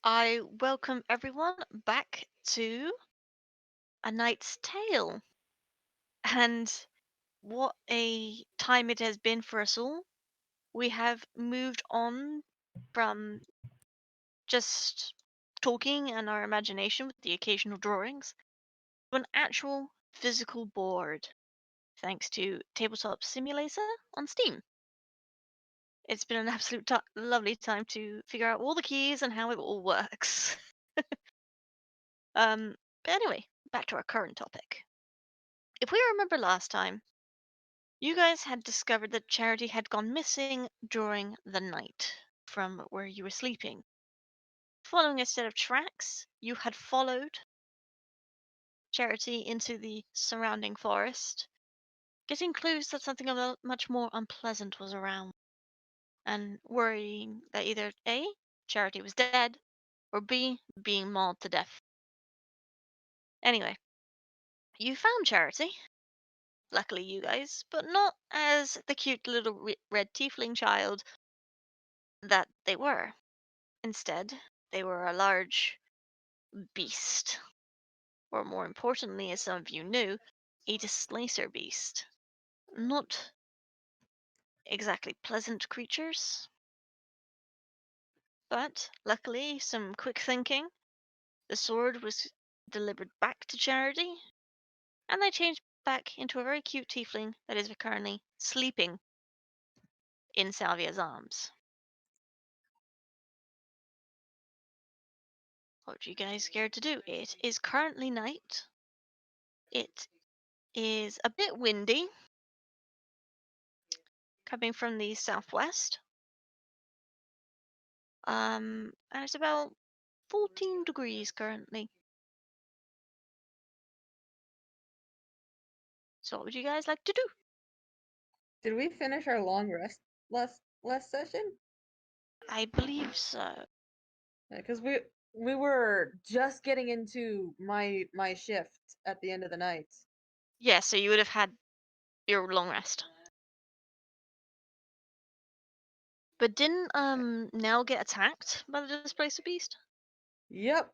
I welcome everyone back to A Knight's Tale. And what a time it has been for us all. We have moved on from just talking and our imagination with the occasional drawings to an actual physical board, thanks to Tabletop Simulator on Steam. It's been an absolute lovely time to figure out all the keys and how it all works. um, but anyway, back to our current topic. If we remember last time, you guys had discovered that Charity had gone missing during the night from where you were sleeping. Following a set of tracks, you had followed Charity into the surrounding forest, getting clues that something much more unpleasant was around, and worrying that either A, Charity was dead, or B, being mauled to death. Anyway, you found Charity, luckily you guys, but not as the cute little red tiefling child that they were. Instead, they were a large beast, or more importantly, as some of you knew, a displacer beast. Not exactly pleasant creatures, but luckily, some quick thinking, the sword was delivered back to Charity, and they changed back into a very cute tiefling that is currently sleeping in Salvya's arms. What are you guys scared to do? It is currently night. It is a bit windy, coming from the southwest. And it's about 14 degrees currently. So what would you guys like to do? Did we finish our long rest last session? I believe so. Because we were just getting into my shift at the end of the night. Yeah, so you would have had your long rest. But didn't Knell get attacked by the displacer beast? Yep.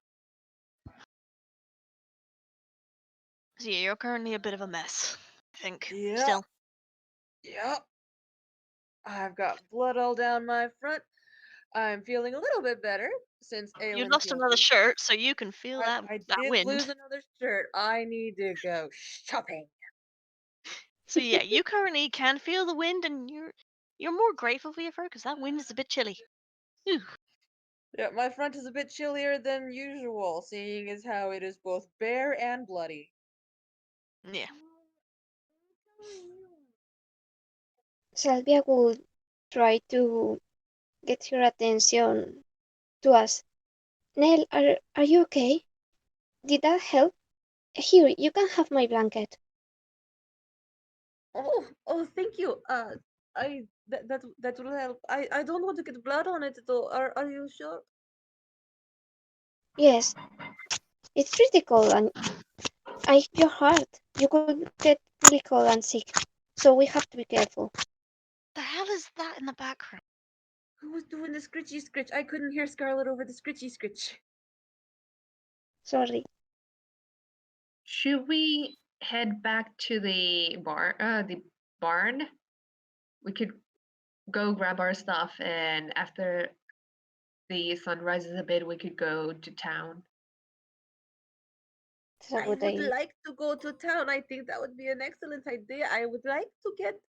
So yeah, you're currently a bit of a mess, I think. Yep. Still. Yep. I've got blood all down my front. I'm feeling a little bit better since You Alyn lost healed another me. shirt, so you can feel that I that did lose wind. another shirt. I need to go shopping. So yeah, you currently can feel the wind, and you're more grateful for your fur because that wind is a bit chilly. Ooh. Yeah, my front is a bit chillier than usual, seeing as how it is both bare and bloody. Yeah. Salvia would try to get her attention to us. Knell, are you okay? Did that help? Here, you can have my blanket. Oh, thank you. That will help. I don't want to get blood on it though. Are you sure? Yes, it's pretty cold and your heart. You could get really cold and sick. So we have to be careful. The hell is that in the background? Who was doing the scritchy scritch? I couldn't hear Scarlet over the scritchy scritch. Sorry. Should we head back to the barn? We could go grab our stuff, and after the sun rises a bit, we could go to town. That's a I good would idea. like to go to town. I think that would be an excellent idea. I would like to get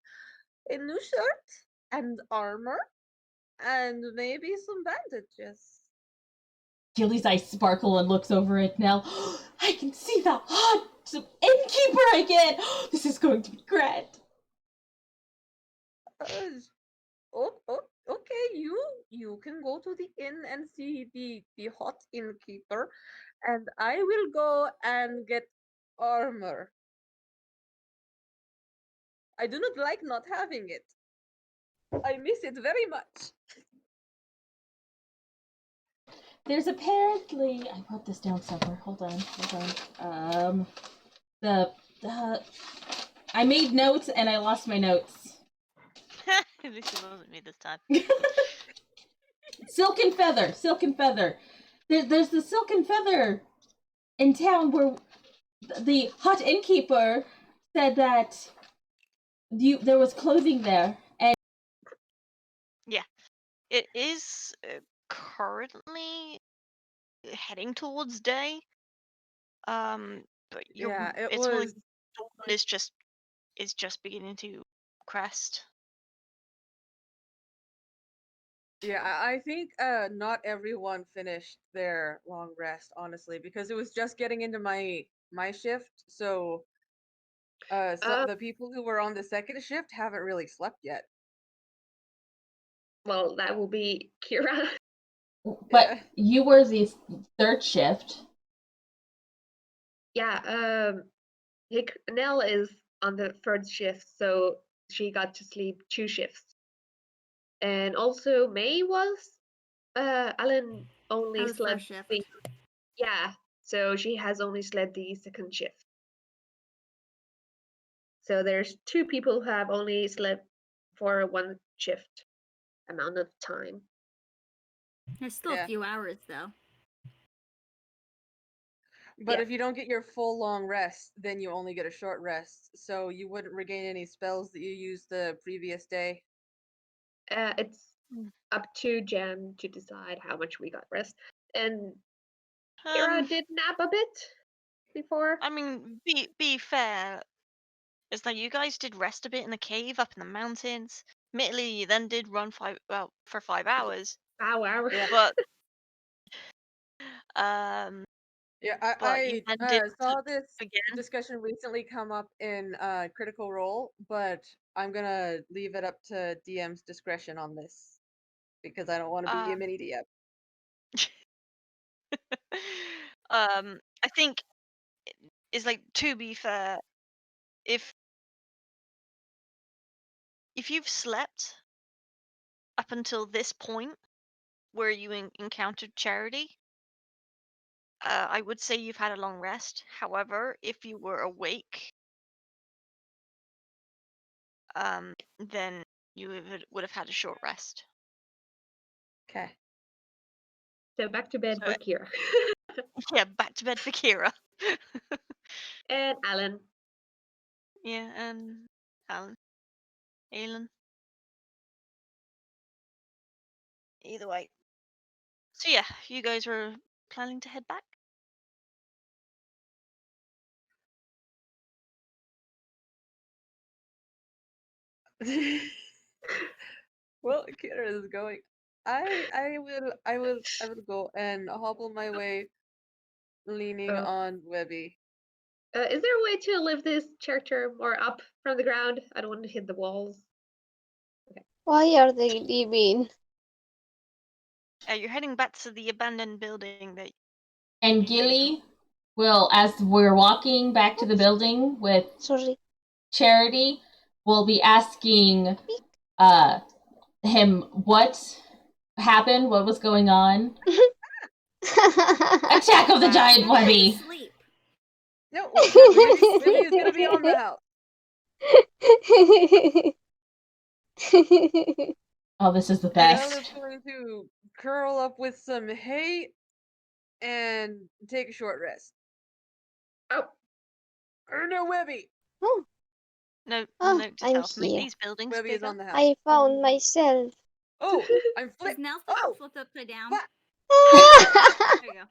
a new shirt and armor and maybe some bandages. Gillie's eyes sparkle and looks over at Knell. I can see the hot innkeeper again. This is going to be grand. Okay, you can go to the inn and see the hot innkeeper, and I will go and get armor. I do not like not having it. I miss it very much. There's apparently, I wrote this down somewhere. Hold on. I made notes and I lost my notes. At least it wasn't me this time. Silk and feather. There's the Silken Feather in town where the hot innkeeper said that there was clothing there, and It is currently heading towards day. But Yeah, it it's more like was. dawn is just beginning to crest. Yeah, I think not everyone finished their long rest, honestly, because it was just getting into my shift. So the people who were on the second shift haven't really slept yet. Well, that will be Kiira. but Yeah. you were the third shift. Yeah, Knell is on the third shift, so she got to sleep 2 shifts. And also May was. Alyn I only was slept first shift. yeah, so she has only slept the second shift. So there's 2 people who have only slept for 1 shift amount of time. There's still Yeah. a few hours though. But Yeah. if you don't get your full long rest, then you only get a short rest. So you wouldn't regain any spells that you used the previous day. It's Mm. up to Gem to decide how much we got rest. And Kiira did nap a bit before. I mean, be fair, is that you guys did rest a bit in the cave up in the mountains. Admittedly, you then did run for 5 hours, Wow. Yeah. but um, Yeah, but you I then did saw sleep this again. discussion recently come up in Critical Role, but I'm gonna leave it up to DM's discretion on this because I don't want to be a Um, mini DM. I think it's like, to be fair, if you've slept up until this point where you encountered Charity, I would say you've had a long rest. However, if you were awake, then you would have had a short rest. Okay. So back to bed So for Kiira. yeah, back to bed for Kiira. And Alyn. Yeah, and Alyn. Either way. So yeah, you guys were planning to head back. Well, Kiira is going. I will go and hobble my way, leaning Oh. on Webby. Is there a way to lift this character more up from the ground? I don't want to hit the walls. Why are they leaving? You're heading back to the abandoned building that. And Gillie will, as we're walking back to the building with Sorry. Charity, will be asking him what happened, what was going on. Attack of the Giant Webby! Sleep. No, Webby is gonna be on the house. Oh, this is the Knell best. is going to curl up with some hay and take a short rest. Oh. Or no, Webby! Oh, Note oh, to I'm self: make here. these buildings Webby is bigger. on the house. I found myself. Oh, I'm Is flipped. Knell still Oh, flipped upside down? what? There you go.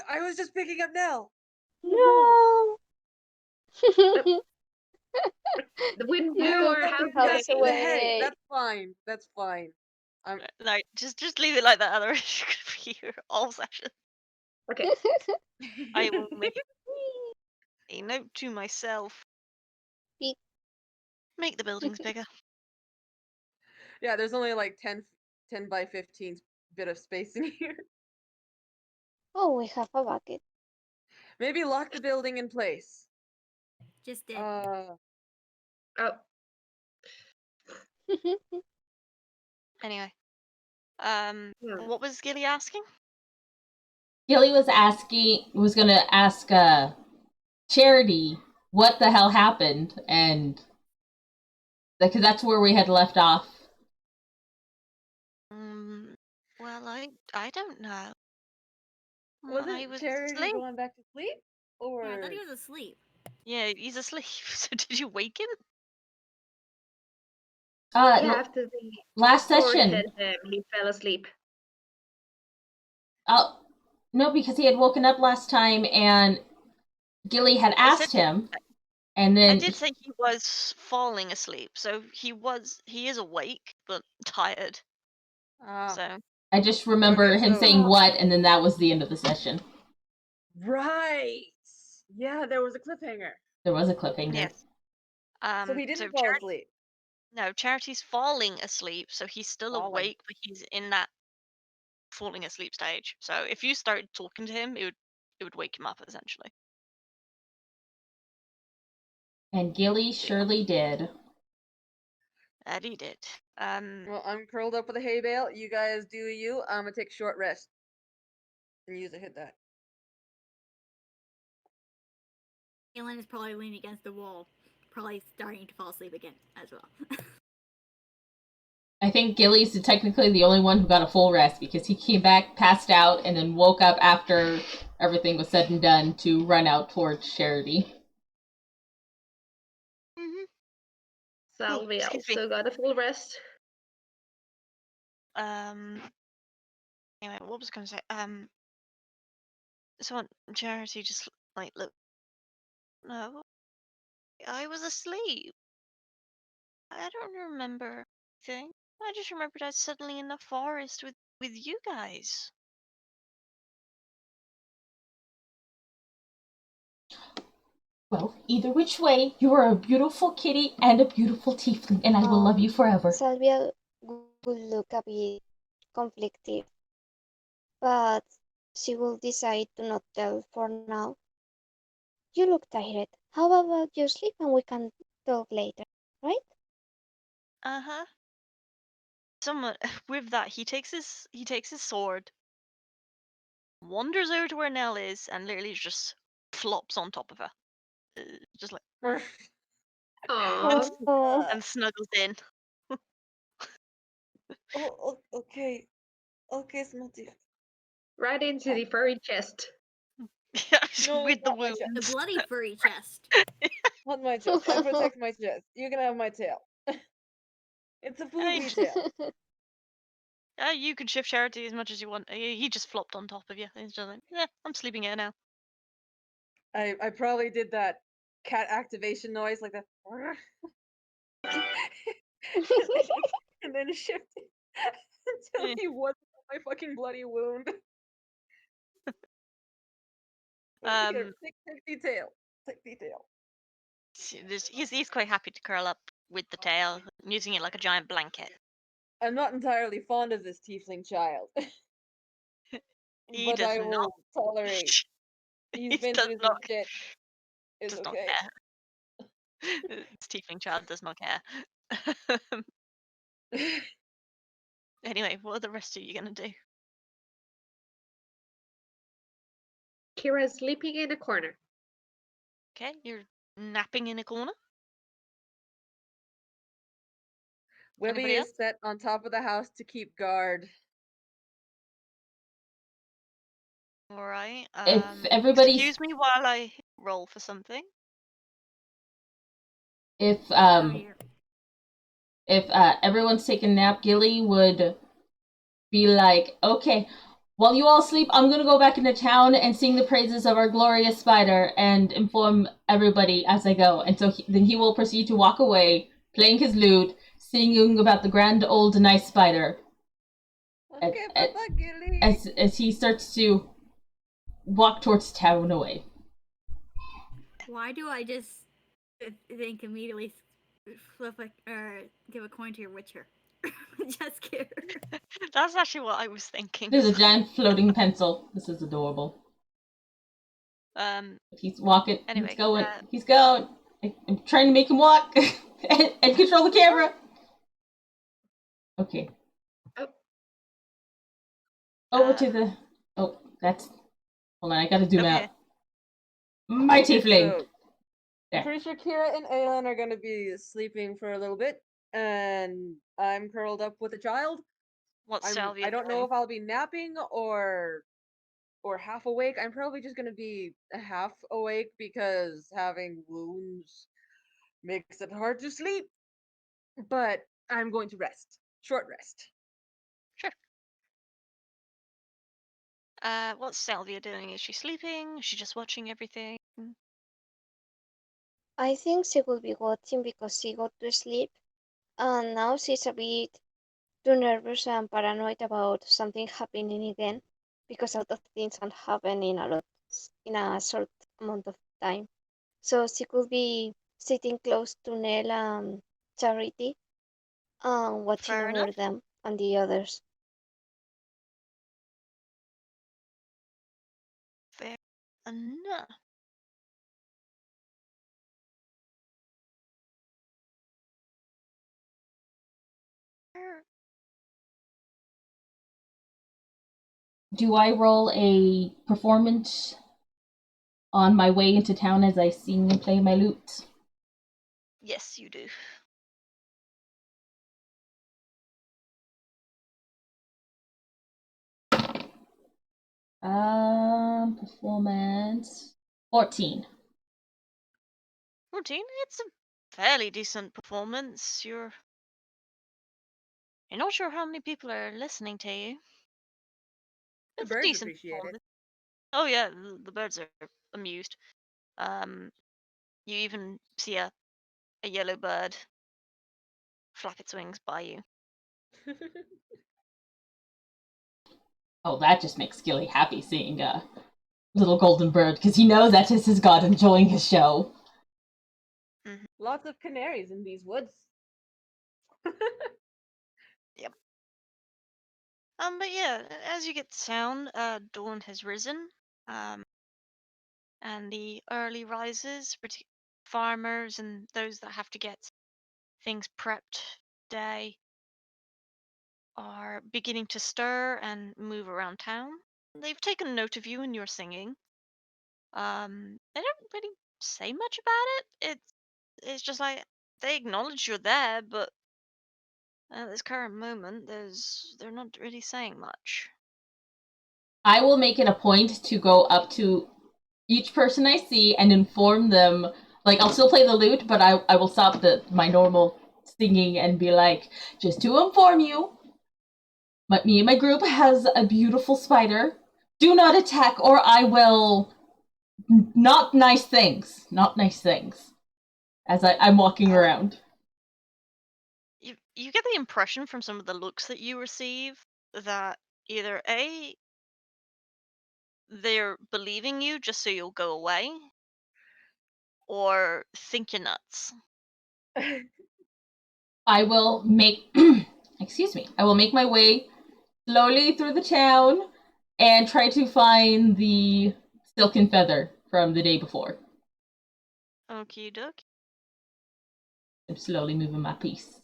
I was just picking up Knell. No. The wind You blew took our the house house away. The hay. away. That's fine. That's fine. Like, just leave it like that. Otherwise, you're gonna be here all session. Okay. I will make a note to myself: Beep. make the buildings bigger. Yeah, there's only like 10 by 15 bit of space in here. Oh, we have a bucket. Maybe lock the building in place. Just did. Oh. Anyway, Yeah. what was Gillie asking? Gillie was gonna ask Charity what the hell happened, and because that's where we had left off. Well, I don't know. I Wasn't was Charity asleep. going back to sleep? Yeah, Or I thought he was asleep. Yeah, he's asleep. So did you wake him? Yeah, after the last sword session. hit him, he fell asleep. Oh, no, because he had woken up last time and Gillie had I said asked him, and then I did say he was falling asleep, so he is awake but tired. So I just remember Okay, him so- saying what, and then that was the end of the session. right. Yeah, there was a cliffhanger. There was a cliffhanger. yes. So he didn't fall asleep. No, Charity's falling asleep, so he's still Falling. awake, but he's in that falling asleep stage. So if you started talking to him, it would wake him up essentially. And Gillie surely did. That he did. Well, I'm curled up with a hay bale. You guys do you. I'm gonna take a short rest. And use a hit that. Alyn is probably leaning against the wall, probably starting to fall asleep again as well. I think Gillie's technically the only one who got a full rest because he came back, passed out, and then woke up after everything was said and done to run out towards Charity. Mm-hmm. Salvia excuse me. also got a full rest. Anyway, what was I going to say? So Charity just like look. No, I was asleep. I don't remember anything. I just remembered I was suddenly in the forest with you guys. Well, either which way, you are a beautiful kitty and a beautiful tiefling, and I will love you forever. Salvia will look a bit conflicted, but she will decide to not tell for now. You look tired. How about you sleep and we can talk later, right? Uh-huh. Someone with that, he takes his sword, wanders over to where Knell is, and literally just flops on top of her. Just like Aww. and snuggles in. Okay. Okay, Smutty. Right into the furry chest. No, with the not my wound. chest. The bloody furry chest. Not my chest. I protect my chest. You can have my tail. It's a booby tail. You can shift Charity as much as you want. He just flopped on top of you. He's just like, yeah, I'm sleeping here now. I probably did that cat activation noise like that. And then shifted until Eh. he wasn't on my fucking bloody wound. Here, take the tail. Take the tail. He's quite happy to curl up with the tail, using it like a giant blanket. I'm not entirely fond of this tiefling child. He but does I not. will tolerate. He He's been does through not. some shit. It's Does not okay. care. This tiefling child does not care. Anyway, what are the rest of you gonna do? Kiira's sleeping in a corner. Okay, you're napping in a corner. Webby Anybody is else? set on top of the house to keep guard. All right. If everybody's Excuse me while I roll for something. if Oh, dear. if everyone's taking a nap, Gillie would be like, okay, while you all sleep, I'm gonna go back into town and sing the praises of our glorious spider and inform everybody as I go. And so then he will proceed to walk away, playing his lute, singing about the grand old nice spider. Okay, Papa Gillie. As he starts to walk towards town away. Why do I just think immediately flip give a coin to your witcher? Just kidding. That's actually what I was thinking. There's a giant floating pencil. This is adorable. He's walking. Anyway, he's going. He's going. I'm trying to make him walk and control the camera. Okay. Over to the. Oh, that's. Hold on, I gotta zoom out. My tiefling. So, I'm pretty sure Kiira and Alyn are gonna be sleeping for a little bit, and I'm curled up with a child. What's Salvia I don't know doing? if I'll be napping or or half awake. I'm probably just gonna be half awake because having wounds makes it hard to sleep. But I'm going to rest. Short rest. Sure. What's Salvia doing? Is she sleeping? Is she just watching everything? I think she will be watching because she got to sleep, and now she's a bit too nervous and paranoid about something happening again, because a lot of things can happen in a short amount of time. So she could be sitting close to Knell and Charity and watching Fair over enough. them and the others. Fair enough. Do I roll a performance on my way into town as I sing and play my lute? Yes, you do. Performance 14. Routine. It's a fairly decent performance. You're not sure how many people are listening to you. The It's a birds decent appreciate it. performance. Oh yeah, the birds are amused. You even see a yellow bird flap its wings by you. Oh, that just makes Gillie happy seeing a little golden bird, because he knows that is his god enjoying his show. Lots of canaries in these woods. Yep. But yeah, as you get the sound, dawn has risen. And the early risers, farmers and those that have to get things prepped day, are beginning to stir and move around town. They've taken note of you and your singing. They don't really say much about it. It's just like they acknowledge you're there, but at this current moment, they're not really saying much. I will make it a point to go up to each person I see and inform them. Like, I'll still play the lute, but I will stop my normal singing and be like, just to inform you, me and my group has a beautiful spider. Do not attack, or I will. Not nice things. Not nice things. As I'm walking around. You get the impression from some of the looks that you receive that either A, they're believing you just so you'll go away, or think you're nuts. I will make. Excuse me. I will make my way slowly through the town and try to find the silken feather from the day before. Okie dokie. I'm slowly moving my piece.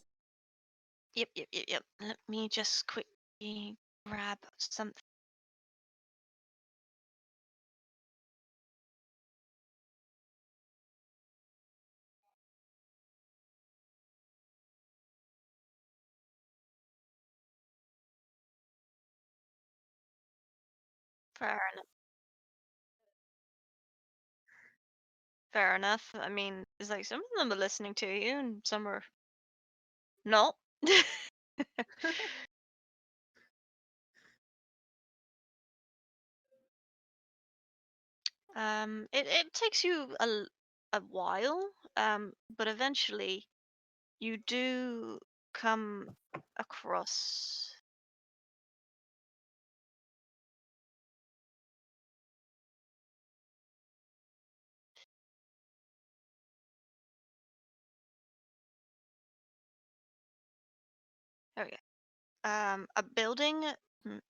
Yep. Let me just quickly grab something. Fair enough. Fair enough. I mean, it's like some of them are listening to you and some are not. It takes you a while, but eventually you do come across. Okay. A building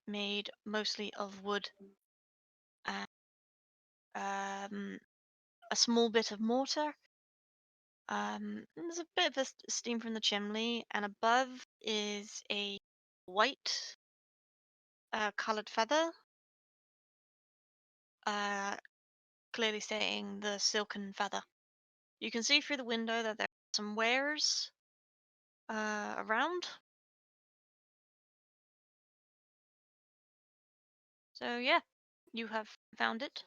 made mostly of wood, and a small bit of mortar. There's a bit of steam from the chimney, and above is a white colored feather, uh, clearly stating the silken feather. You can see through the window that there are some wares around. So yeah, you have found it?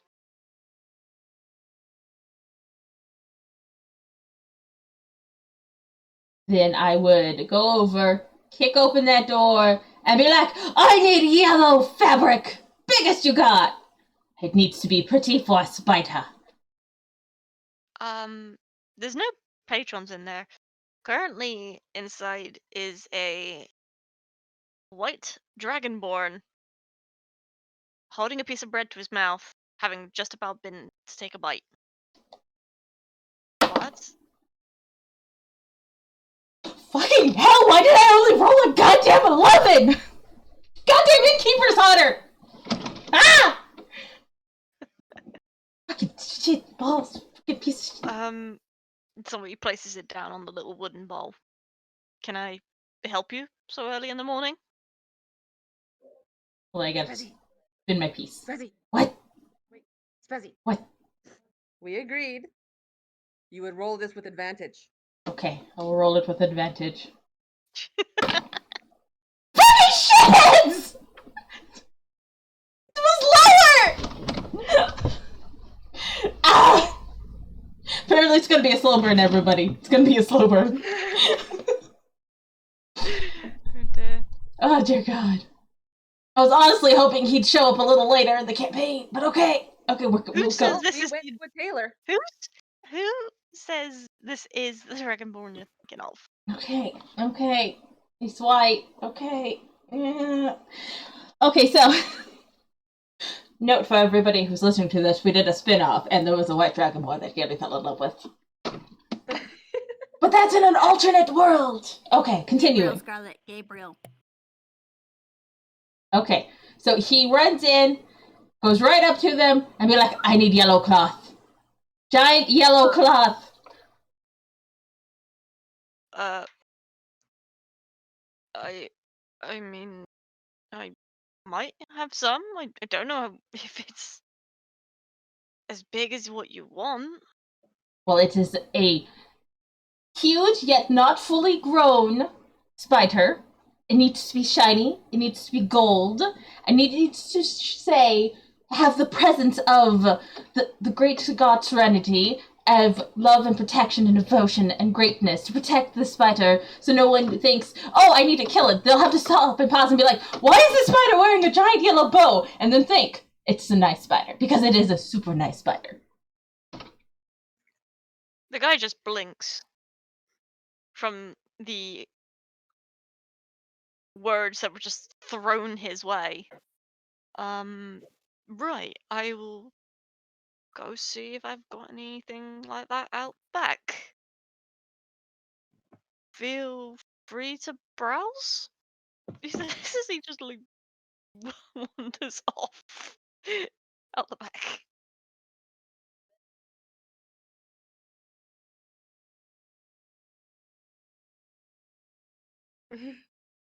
Then I would go over, kick open that door, and be like, I need yellow fabric! Biggest you got! It needs to be pretty for a spider. There's no patrons in there. Currently inside is a white dragonborn holding a piece of bread to his mouth, having just about been to take a bite. What? Fucking hell, why did I only roll a goddamn 11? Goddamn innkeeper's hunter! Ah! Fucking shit balls. Fucking piece of shit. Somebody places it down on the little wooden bowl. Can I help you so early in the morning? Well, I gotta Spazzy. spin my piece. Spazzy. What? Wait, Spazzy. What? We agreed you would roll this with advantage. Okay, I'll roll it with advantage. Fucking shitheads! It was lower! Ah! Apparently it's gonna be a slow burn, everybody. It's gonna be a slow burn. Oh, dear God. I was honestly hoping he'd show up a little later in the campaign, but okay. Okay, we'll says go. this we is went with Taylor. Who says this is the dragonborn you're thinking of? Okay. He's white. Okay. Yeah. Okay, so note for everybody who's listening to this, we did a spin-off, and there was a white dragonborn that Gillie fell in love with. But that's in an alternate world! Okay, continuing. Scarlet, Gabriel. Okay, so he runs in, goes right up to them, and be like, I need yellow cloth. Giant yellow cloth. I mean, I might have some. I don't know if it's as big as what you want. Well, it is a huge yet not fully grown spider. It needs to be shiny. It needs to be gold. And it needs to have the presence of the great god serenity of love and protection and devotion and greatness to protect the spider so no one thinks, oh, I need to kill it. They'll have to stop and pause and be like, why is this spider wearing a giant yellow bow? And then think, it's a nice spider, because it is a super nice spider. The guy just blinks from the words that were just thrown his way. Right, I will go see if I've got anything like that out back. Feel free to browse? He says he just like wanders off out the back.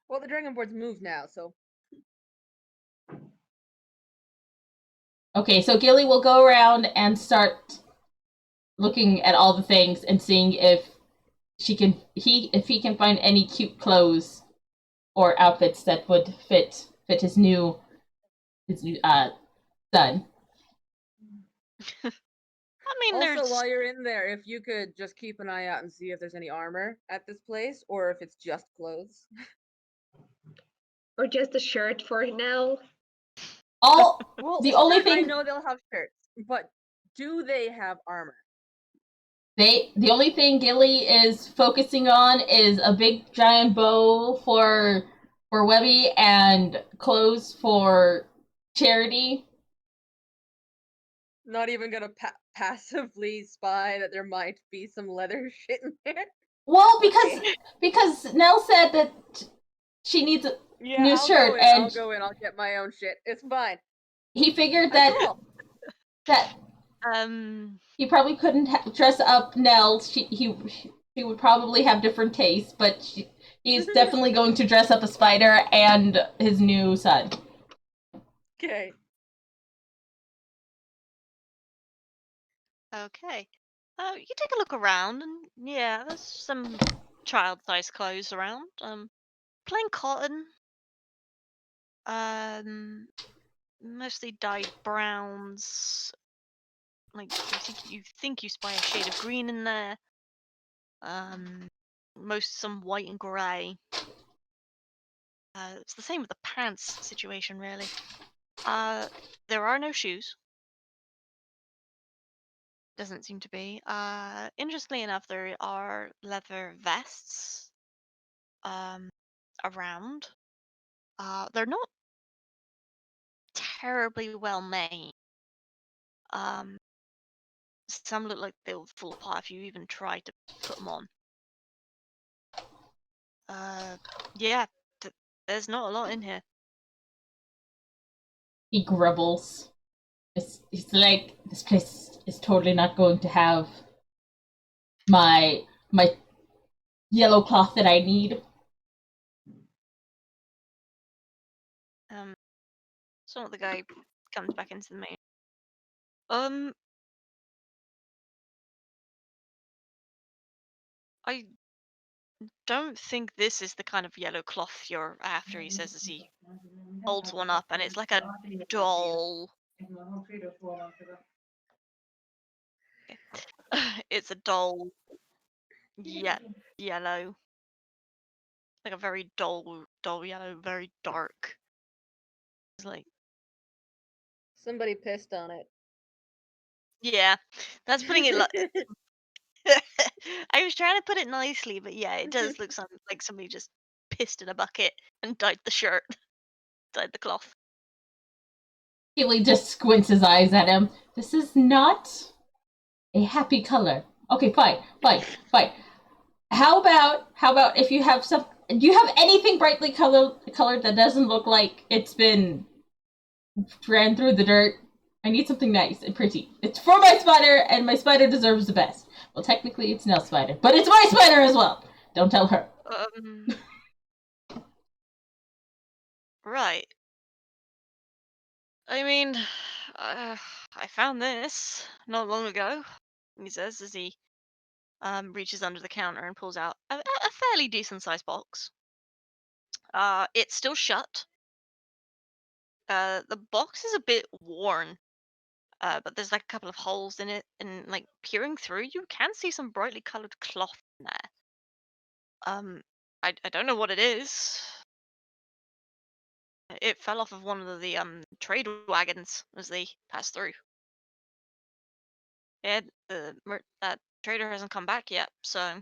Well, the dragonborn's moved now, so. Okay, so Gillie will go around and start looking at all the things and seeing if he can find any cute clothes or outfits that would fit his new son. I mean, Also, there's while you're in there, if you could just keep an eye out and see if there's any armor at this place, or if it's just clothes. Or just a shirt for Knell. Well, The only thing I know they'll have shirts, but do they have armor? The only thing Gillie is focusing on is a big giant bow for Webby and clothes for Charity. Not even gonna passively spy that there might be some leather shit in there. Well, because Knell said that she needs a new shirt, and I'll go in. I'll get my own shit. It's fine. He figured that cool. he probably couldn't dress up Knell. He would probably have different tastes, but he's definitely going to dress up a spider and his new son. Okay. Okay. You take a look around, and yeah, there's some child-sized clothes around. Plain cotton. mostly dyed browns. Like you think you spy a shade of green in there. Some white and grey. It's the same with the pants situation, really. There are no shoes. Doesn't seem to be. Interestingly enough, there are leather vests around. They're not terribly well made. Some look like they'll fall apart if you even try to put them on. Yeah, there's not a lot in here. He grumbles. It's like, this place is totally not going to have my yellow cloth that I need. So the guy comes back into the main. I don't think this is the kind of yellow cloth you're after, he says as he holds one up, and it's like a dull. It's a dull yellow. Like a very dull yellow, very dark. It's like, Somebody pissed on it. yeah, that's putting it I was trying to put it nicely, but yeah, it does look like somebody just pissed in a bucket and dyed the shirt, dyed the cloth. Gillie just squints his eyes at him. This is not a happy color. Okay, fine. How about if you have some? Do you have anything brightly colored that doesn't look like it's been ran through the dirt? I need something nice and pretty. It's for my spider, and my spider deserves the best. Well, technically, it's Knell's spider, but it's my spider as well. Don't tell her. Right. I mean, I found this not long ago, he says as he reaches under the counter and pulls out a fairly decent sized box. It's still shut. The box is a bit worn, but there's like a couple of holes in it, and like peering through, you can see some brightly colored cloth in there. I don't know what it is. It fell off of one of the trade wagons as they passed through. Yeah, that trader hasn't come back yet, so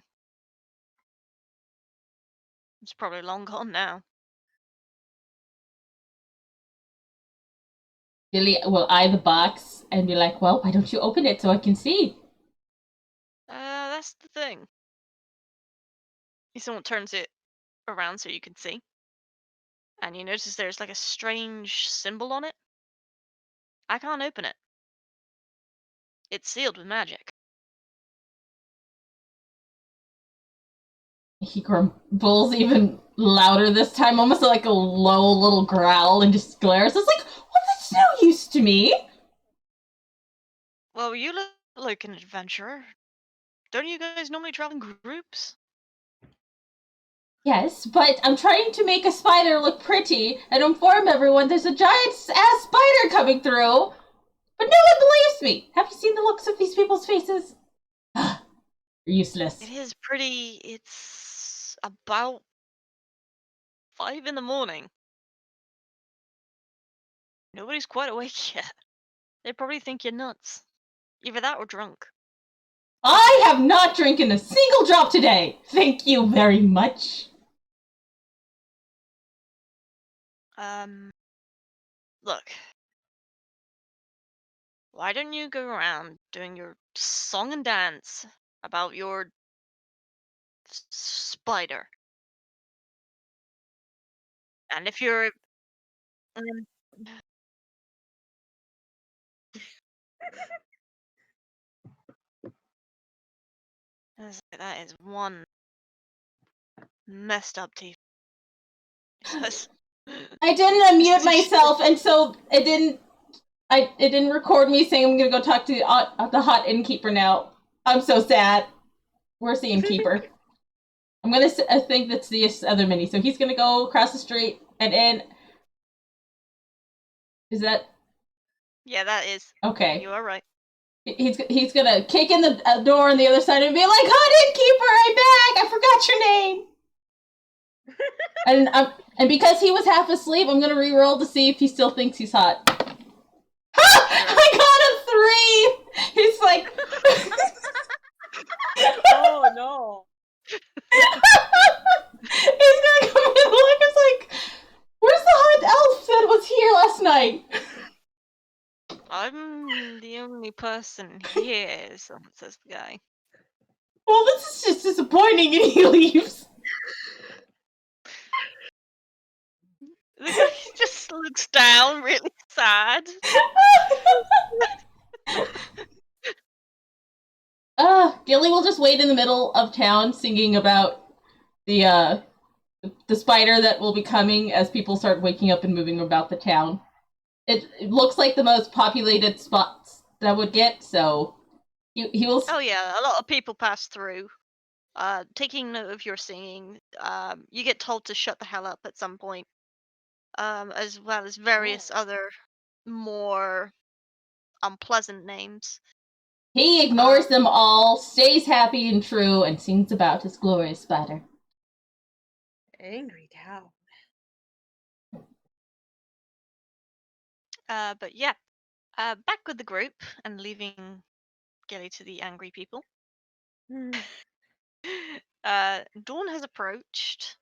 it's probably long gone now. Gillie will eye the box and be like, well, why don't you open it so I can see? That's the thing. Someone turns it around so you can see. And you notice there's like a strange symbol on it. I can't open it. It's sealed with magic. He grumbles even louder this time, almost like a low little growl, and just glares. It's like, well, that's no use to me. Well, you look like an adventurer. Don't you guys normally travel in groups? Yes, but I'm trying to make a spider look pretty and inform everyone there's a giant-ass spider coming through. But no one believes me. Have you seen the looks of these people's faces? Useless. It is pretty. It's about 5 in the morning. Nobody's quite awake yet. They probably think you're nuts. Either that or drunk. I have not drinking a single drop today. Thank you very much. Look. Why don't you go around doing your song and dance about your spider? And if you're um, that is one messed up teeth. I didn't unmute myself, and so it didn't record me saying I'm gonna go talk to the hot innkeeper now. I'm so sad. Where's the innkeeper? I'm gonna I think that's the other mini. So he's gonna go across the street and in. Is that Yeah, that is. Okay. You are right. He's gonna kick in the door on the other side and be like, "Hot Innkeeper, I'm back! I forgot your name." And because he was half asleep, I'm gonna re-roll to see if he still thinks he's hot. Ha! I got a 3. He's like, Oh no. he's gonna come in and look. It's like, where's the hot elf that was here last night? I'm the only person here, says the guy. Well, this is just disappointing, and he leaves. The guy just looks down, really sad. Gillie will just wait in the middle of town singing about the spider that will be coming as people start waking up and moving about the town. It looks like the most populated spots that would get, so he will. Oh yeah, a lot of people pass through. Taking note of your singing, you get told to shut the hell up at some point. As well as various other more unpleasant names. He ignores them all, stays happy and true, and sings about his glorious spider. Angry town. But yeah, back with the group and leaving Gillie to the angry people. Dawn has approached.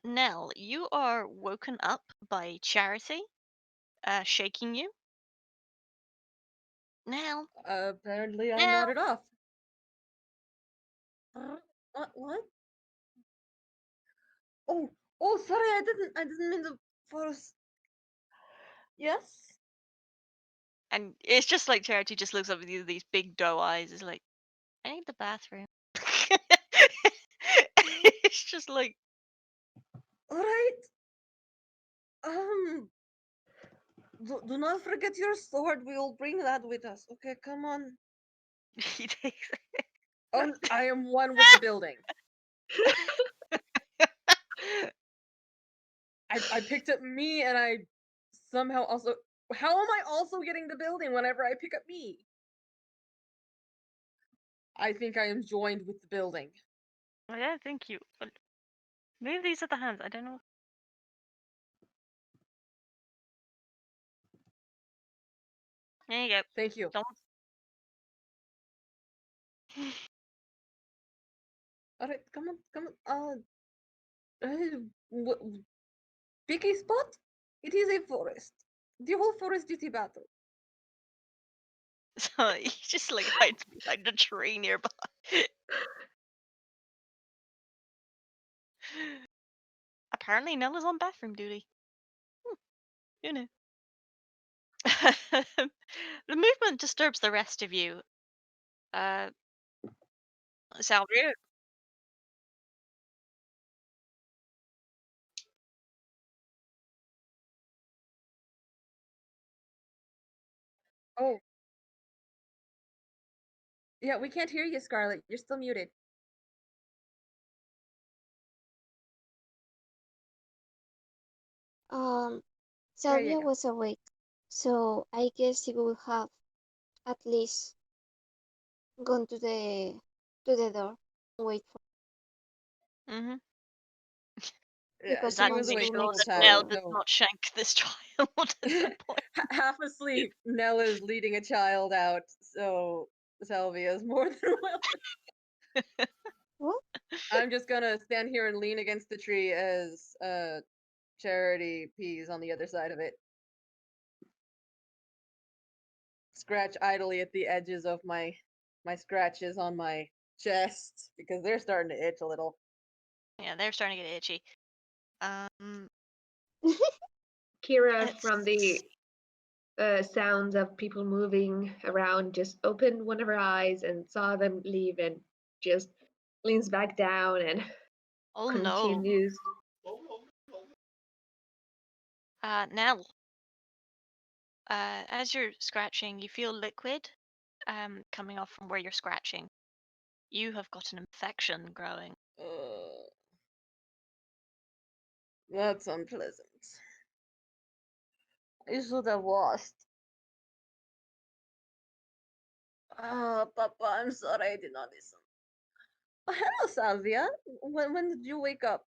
Knell, you are woken up by Charity, shaking you. Knell. Apparently I Knell. nodded off. What? Oh, sorry, I didn't mean to force. Yes? And it's just like Charity just looks up with you with these big doe eyes. Is like, I need the bathroom. It's just like, Alright. Do not forget your sword. We will bring that with us. Okay, come on. he takes I am one with the building. I picked up me and I somehow also... How am I also getting the building whenever I pick up me? I think I am joined with the building. Oh, yeah, thank you. But maybe these are the hands. I don't know. There you go. Thank you. Don't. Alright, come on. Pick a spot? It is a forest. The whole forest is a battle. So he just like hides behind a tree nearby. Apparently, Nell is on bathroom duty. Who knew? The movement disturbs the rest of you. Salvia. Oh. Yeah, we can't hear you, Scarlet. You're still muted. Salvia was awake, so I guess he would have at least gone to the door and wait for Mm-hmm. Yeah, because she he was wants awake to the Sure whole make that time. Nell sure. does No. not shank this child at some point. Half asleep. Knell is leading a child out, so Salvia is more than welcome. What? I'm just gonna stand here and lean against the tree as Charity pees on the other side of it. Scratch idly at the edges of my scratches on my chest because they're starting to itch a little. Yeah, they're starting to get itchy. Kiira, from the sounds of people moving around, just opened one of her eyes and saw them leave and just leans back down and Oh no. continues. Nell. As you're scratching, you feel liquid coming off from where you're scratching. You have got an infection growing. That's unpleasant. I should have washed. Papa, I'm sorry I did not listen. Hello, Salvia. When did you wake up?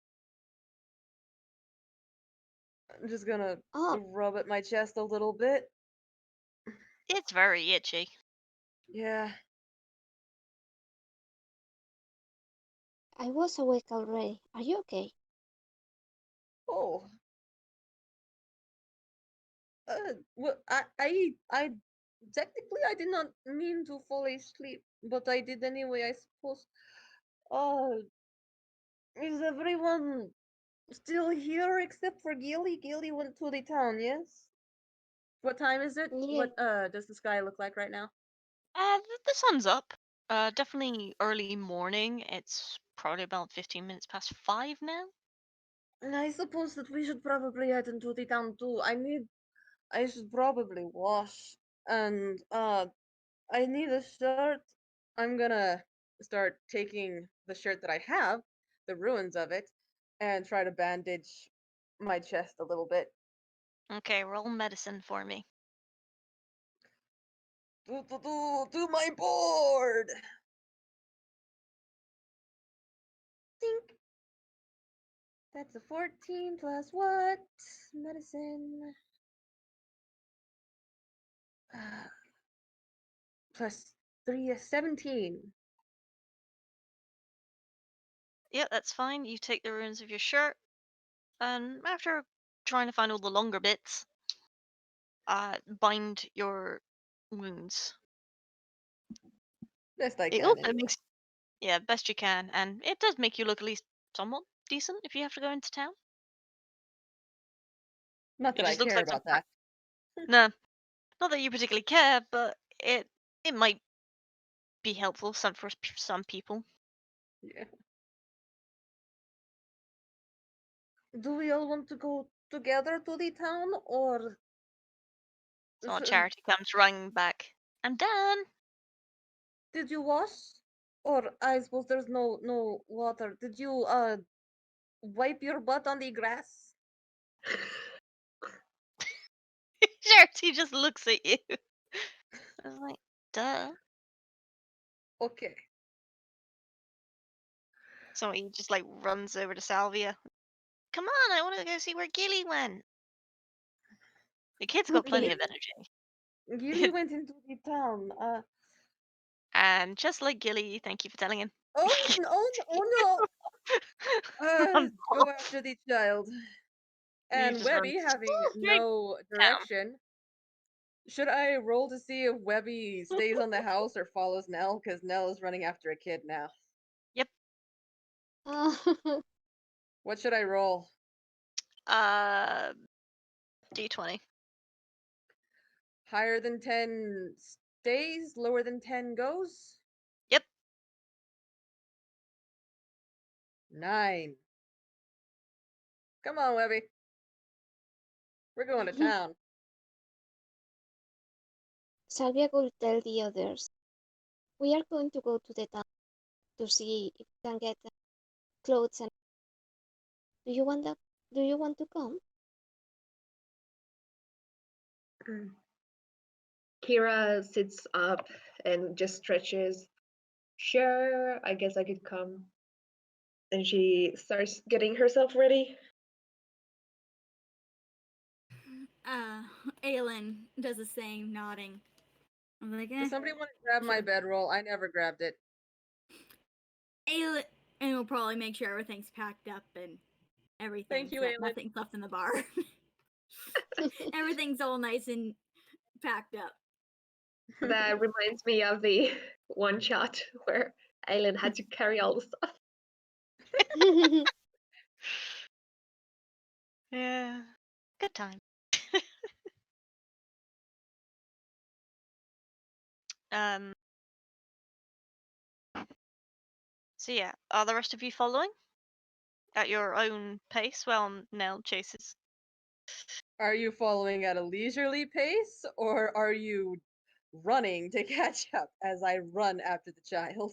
I'm just gonna Oh, rub at my chest a little bit. It's very itchy. Yeah. I was awake already. Are you okay? Oh. Well, I technically I did not mean to fall asleep, but I did anyway, I suppose. Uh, is everyone still here except for Gillie? Gillie went to the town, yes? What time is it? Yeah. What does the sky look like right now? The sun's up. Definitely early morning. It's probably about 15 minutes past 5 now. And I suppose that we should probably head into the town too. I should probably wash and I need a shirt. I'm gonna start taking the shirt that I have, the ruins of it, and try to bandage my chest a little bit. Okay, roll medicine for me. Do my board! Think. That's a 14 plus what? Medicine. Plus 3 is 17. Yeah, that's fine. You take the runes of your shirt, and after trying to find all the longer bits, bind your wounds. Best I It can, also anyway. makes, yeah, best you can, and it does make you look at least somewhat decent if you have to go into town. Not It that I just looks care like some about that. no, not that you particularly care, but it might be helpful for some people. Yeah. Do we all want to go together to the town, or So should, Charity comes running back. I'm done. did you wash? Or I suppose there's no water. Did you wipe your butt on the grass? Charity just looks at you. I was like, duh. Okay. So he just like runs over to Salvia. Come on, I want to go see where Gillie went. The kid's got plenty of energy. Gillie went into the town. And just like Gillie, thank you for telling him. Oh no. Run Go off. after the child. You And just run Webby, having straight no down. direction, should I roll to see if Webby stays on the house or follows Knell? Because Knell is running after a kid now. Yep. What should I roll? Uh, D20. Higher than 10 stays, lower than 10 goes? Yep. 9. Come on, Webby. We're going to town. Salvia will tell the others. We are going to go to the town to see if we can get clothes and do you want that? Do you want to come? Kiira sits up and just stretches. Sure, I guess I could come. And she starts getting herself ready. Alyn does the same, nodding. I'm like, Does somebody want to grab my sure. bedroll? I never grabbed it. Alyn, and we'll probably make sure everything's packed up and everything. Thank you, so that Alyn. nothing's left in the bar. Everything's all nice and packed up. That reminds me of the one shot where Alyn had to carry all the stuff. Yeah. Good time. um. So yeah, are the rest of you following at your own pace while Nell chases? Are you following at a leisurely pace, or are you running to catch up as I run after the child?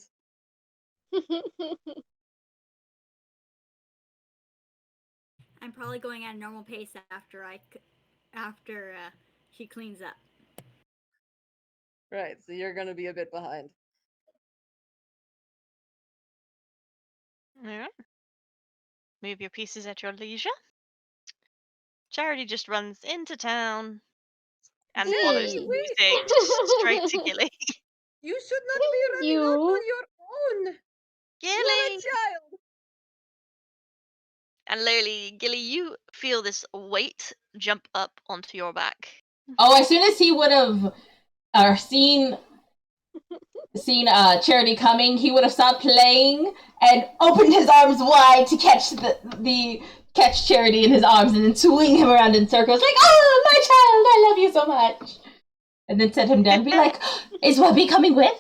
I'm probably going at a normal pace after she cleans up. Right, so you're gonna be a bit behind. Alright. Move your pieces at your leisure. Charity just runs into town and follows Gillie, Hey, wait! music straight to Gillie. You should not be running out on you. your own! You're a Gillie! child! And literally, Gillie, you feel this weight jump up onto your back. Oh, as soon as he would have seen Charity coming, he would have stopped playing and opened his arms wide to catch catch Charity in his arms and then swing him around in circles like, "Oh, my child, I love you so much," and then set him down and be like, "Is Webby coming with?"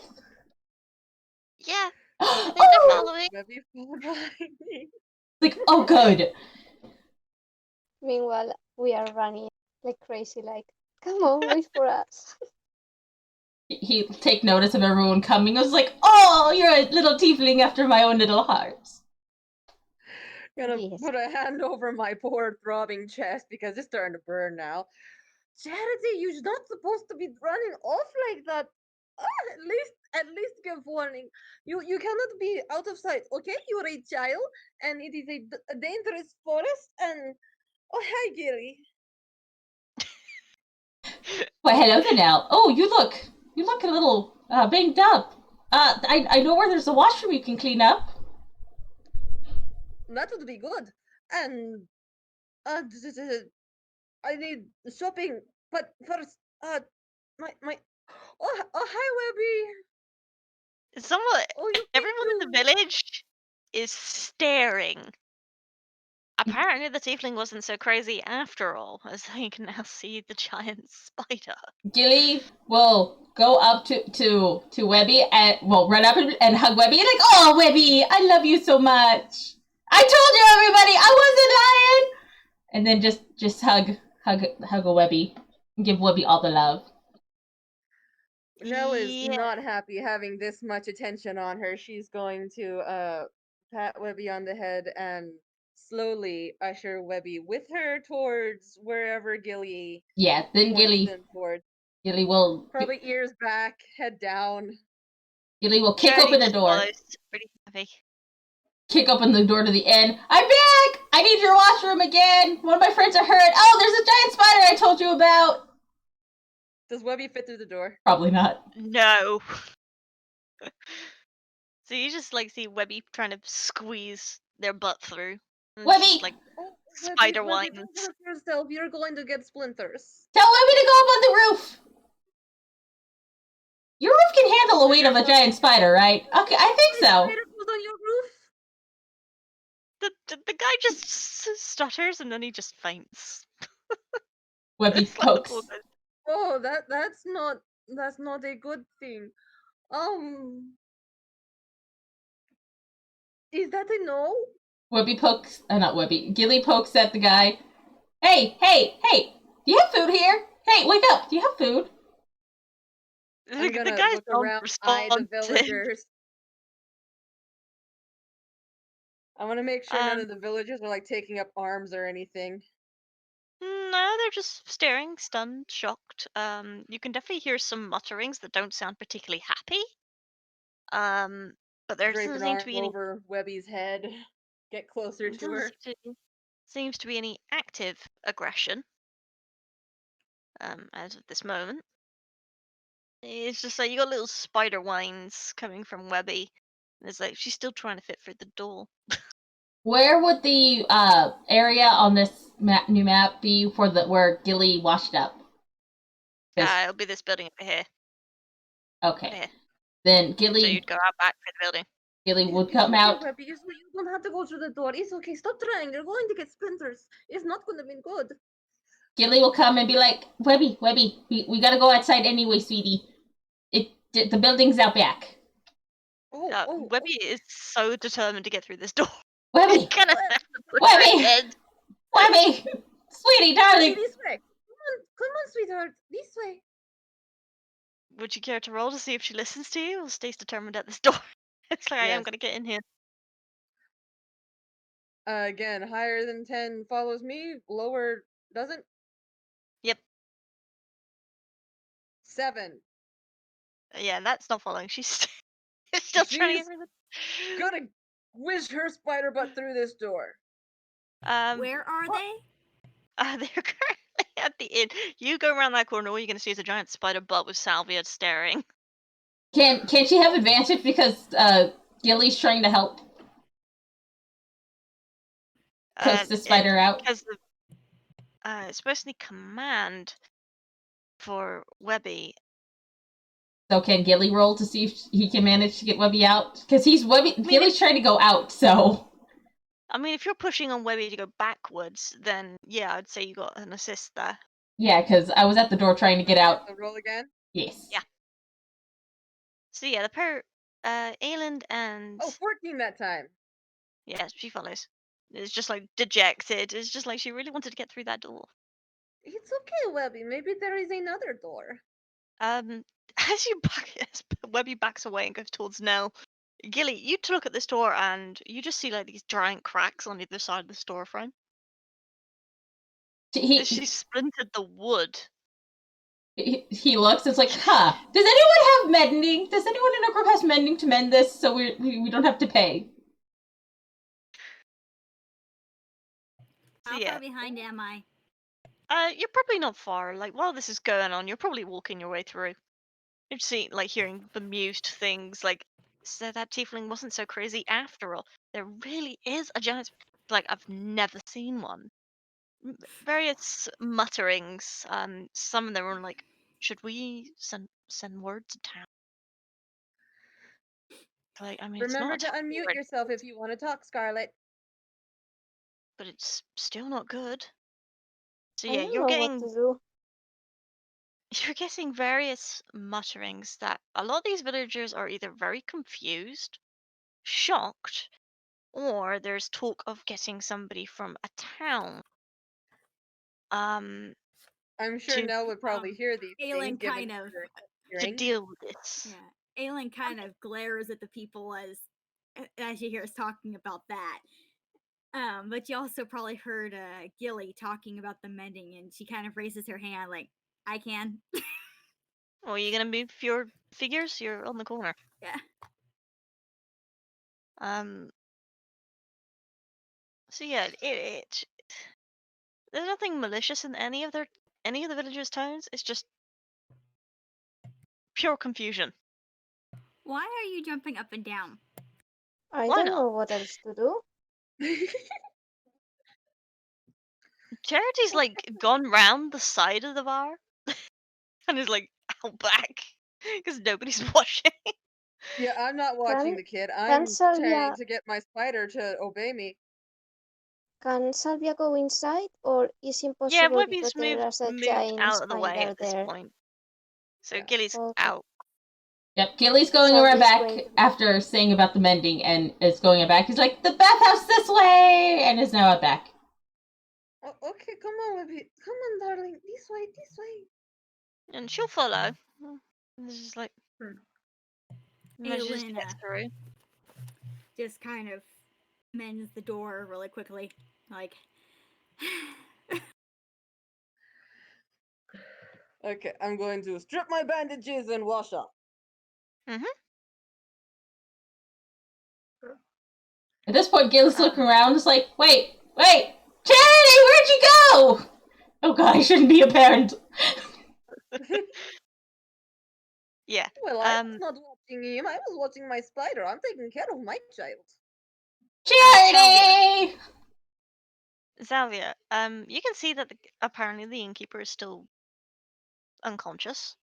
Yeah, I think they're Oh, following. Webby fall behind me. like, oh, good. Meanwhile, we are running like crazy, like, come on, wait for us. He take notice of everyone coming. I was like, "Oh, you're a little tiefling after my own little heart." Gonna Yes. put a hand over my poor throbbing chest because it's starting to burn now. Charity, you're not supposed to be running off like that. At least give warning. You cannot be out of sight, okay? You're a child, and it is a dangerous forest. And oh, hi, Gillie. Well, hello there now. Oh, you look a little banged up. I know where there's a washroom you can clean up. That would be good. And I need shopping, but first, my. Oh, hi, Webby. Someone, Oh, you came everyone in the too. village is staring. Apparently, the tiefling wasn't so crazy after all, as they can now see the giant spider. Gillie will go up to Webby and run up and hug Webby and like, "Oh, Webby, I love you so much. I told you, everybody, I wasn't lying." And then just hug a Webby and give Webby all the love. Knell is Yeah. not happy having this much attention on her. She's going to pat Webby on the head and slowly usher Webby with her towards wherever Gillie Yeah, then points them towards. Gillie will Probably ears back, head down. kick Charity open the just door. follows, pretty happy. Kick open the door to the inn. "I'm back! I need your washroom again! One of my friends are hurt. Oh, there's a giant spider I told you about!" Does Webby fit through the door? Probably not. No. So you just like see Webby trying to squeeze their butt through. And it's just Webby! like Oh, spider Webby, don't wines. hurt yourself. You're going to get splinters. Tell Webby to go up on the roof! Your roof can handle the weight of a giant spider, right? Okay, I think so. Spider was on your roof? The guy just stutters and then he just faints. Webby It's like the pokes. poor guy. Oh, that's not a good thing. Um, is that a no? Webby pokes. Not Webby. Gillie pokes at the guy. Hey! Do you have food here? Hey, wake up! Do you have food? I'm The gonna guy's look around, eye the non-responsive. villagers. I want to make sure none Um, of the villagers are like taking up arms or anything. no, they're just staring, stunned, shocked. You can definitely hear some mutterings that don't sound particularly happy. But there Drape doesn't an seem to arm be any. over Webby's head. Get closer to Doesn't her. seems to be any active aggression. As of this moment, it's just like you got little spider whines coming from Webby. And it's like she's still trying to fit through the door. Where would the area on this new map be for where Gillie washed up? It'll be this building over here. Okay. Here. Then So Gillie you'd go out back for the building. Gillie would It's come okay, out. Webby. You don't have to go through the door. It's okay. Stop trying. You're going to get splinters. It's not going to be good. Gillie will come and be like, Webby, we gotta go outside anyway, sweetie. The building's out back. Webby is so determined to get through this door. Webby! Kind of Webby! Webby! Sweetie, darling! This way. Come on, sweetheart. This way. Would you care to roll to see if she listens to you or stays determined at this door? It's like I am Yes. going to get in here. Again, higher than 10 follows me. Lower doesn't. Yep. 7. Yeah, that's not following. She's still trying to She's get rid of gonna whiz her spider butt through this door. Where are What? they? They're currently at the inn. You go around that corner, all you're gonna see is a giant spider butt with Salvia staring. Can she have advantage because Gillie's trying to help coax the spider out? Because it's supposed to need command for Webby. So can Gillie roll to see if he can manage to get Webby out? Because Gillie's trying to go out, so... I mean, if you're pushing on Webby to go backwards, then yeah, I'd say you got an assist there. Yeah, because I was at the door trying to get out. So roll again? Yes. Yeah. So yeah, the pair, Alyn and... Oh, 14 that time. Yes, she follows. It's just like dejected. It's just like she really wanted to get through that door. It's okay, Webby. Maybe there is another door. As Webby backs away and goes towards Knell, Gillie, you look at this door and you just see like these giant cracks on either side of the storefront. She splintered the wood. He looks, it's like, huh, does anyone have mending? Does anyone in our group has mending to mend this so we don't have to pay? How far behind am I? You're probably not far. Like, while this is going on, you're probably walking your way through. You're just like hearing bemused things like, so that tiefling wasn't so crazy after all. There really is a giant, like, I've never seen one. Various mutterings. Some of them were like, should we send word to town? Like, I mean, Remember it's to not a town unmute word, yourself if you want to talk, Scarlet. but it's still not good. So I yeah, don't know what to do. you're getting various mutterings that a lot of these villagers are either very confused, shocked, or there's talk of getting somebody from a town I'm sure to Knell would probably hear these things Alyn given kind of her to hearing. deal with this. Yeah, Alyn kind of glares at the people as she hears talking about that. But you also probably heard Gillie talking about the mending, and she kind of raises her hand like, I can. Well, are you gonna move your figures? You're on the corner. Yeah. So yeah, there's nothing malicious in any of the villagers' tones. It's just pure confusion. Why are you jumping up and down? I Why don't not? know what else to do. Charity's like gone round the side of the bar and is like out back because nobody's watching. Yeah, I'm not watching Can the kid. can I'm Salvia trying to get my spider to obey me. can Salvia go inside, or is Yeah, impossible because Webby's there is a moved giant out of the way spider at this there? point. So Yeah. Gillie's Okay. out. Yep, Gillie's going around Salvia's back going to... after saying about the mending and is going back. He's like, the bathhouse this way! And is now out back. Oh, okay, come on, Webby. Come on, darling. This way, this way. And she'll follow. It's just like Alyn gets through. just kind of mends the door really quickly, like. Okay, I'm going to strip my bandages and wash up. Mm-hmm. At this point, Gillie's looking around, it's like, wait! Charity, where'd you go? Oh god, I shouldn't be a parent. Yeah. Well, I was not watching him. I was watching my spider. I'm taking care of my child. Charity! Salvia, you can see that apparently the innkeeper is still unconscious.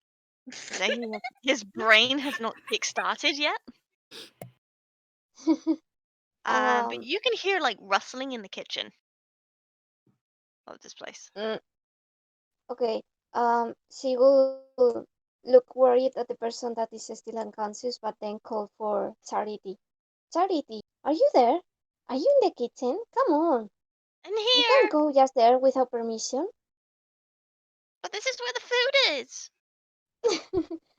His brain has not kick-started yet. But you can hear like rustling in the kitchen of this place. Okay. She will look worried at the person that is still unconscious, but then call for Charity. Charity, are you there? Are you in the kitchen? Come on. In You here! can't go just there without permission. But this is where the food is!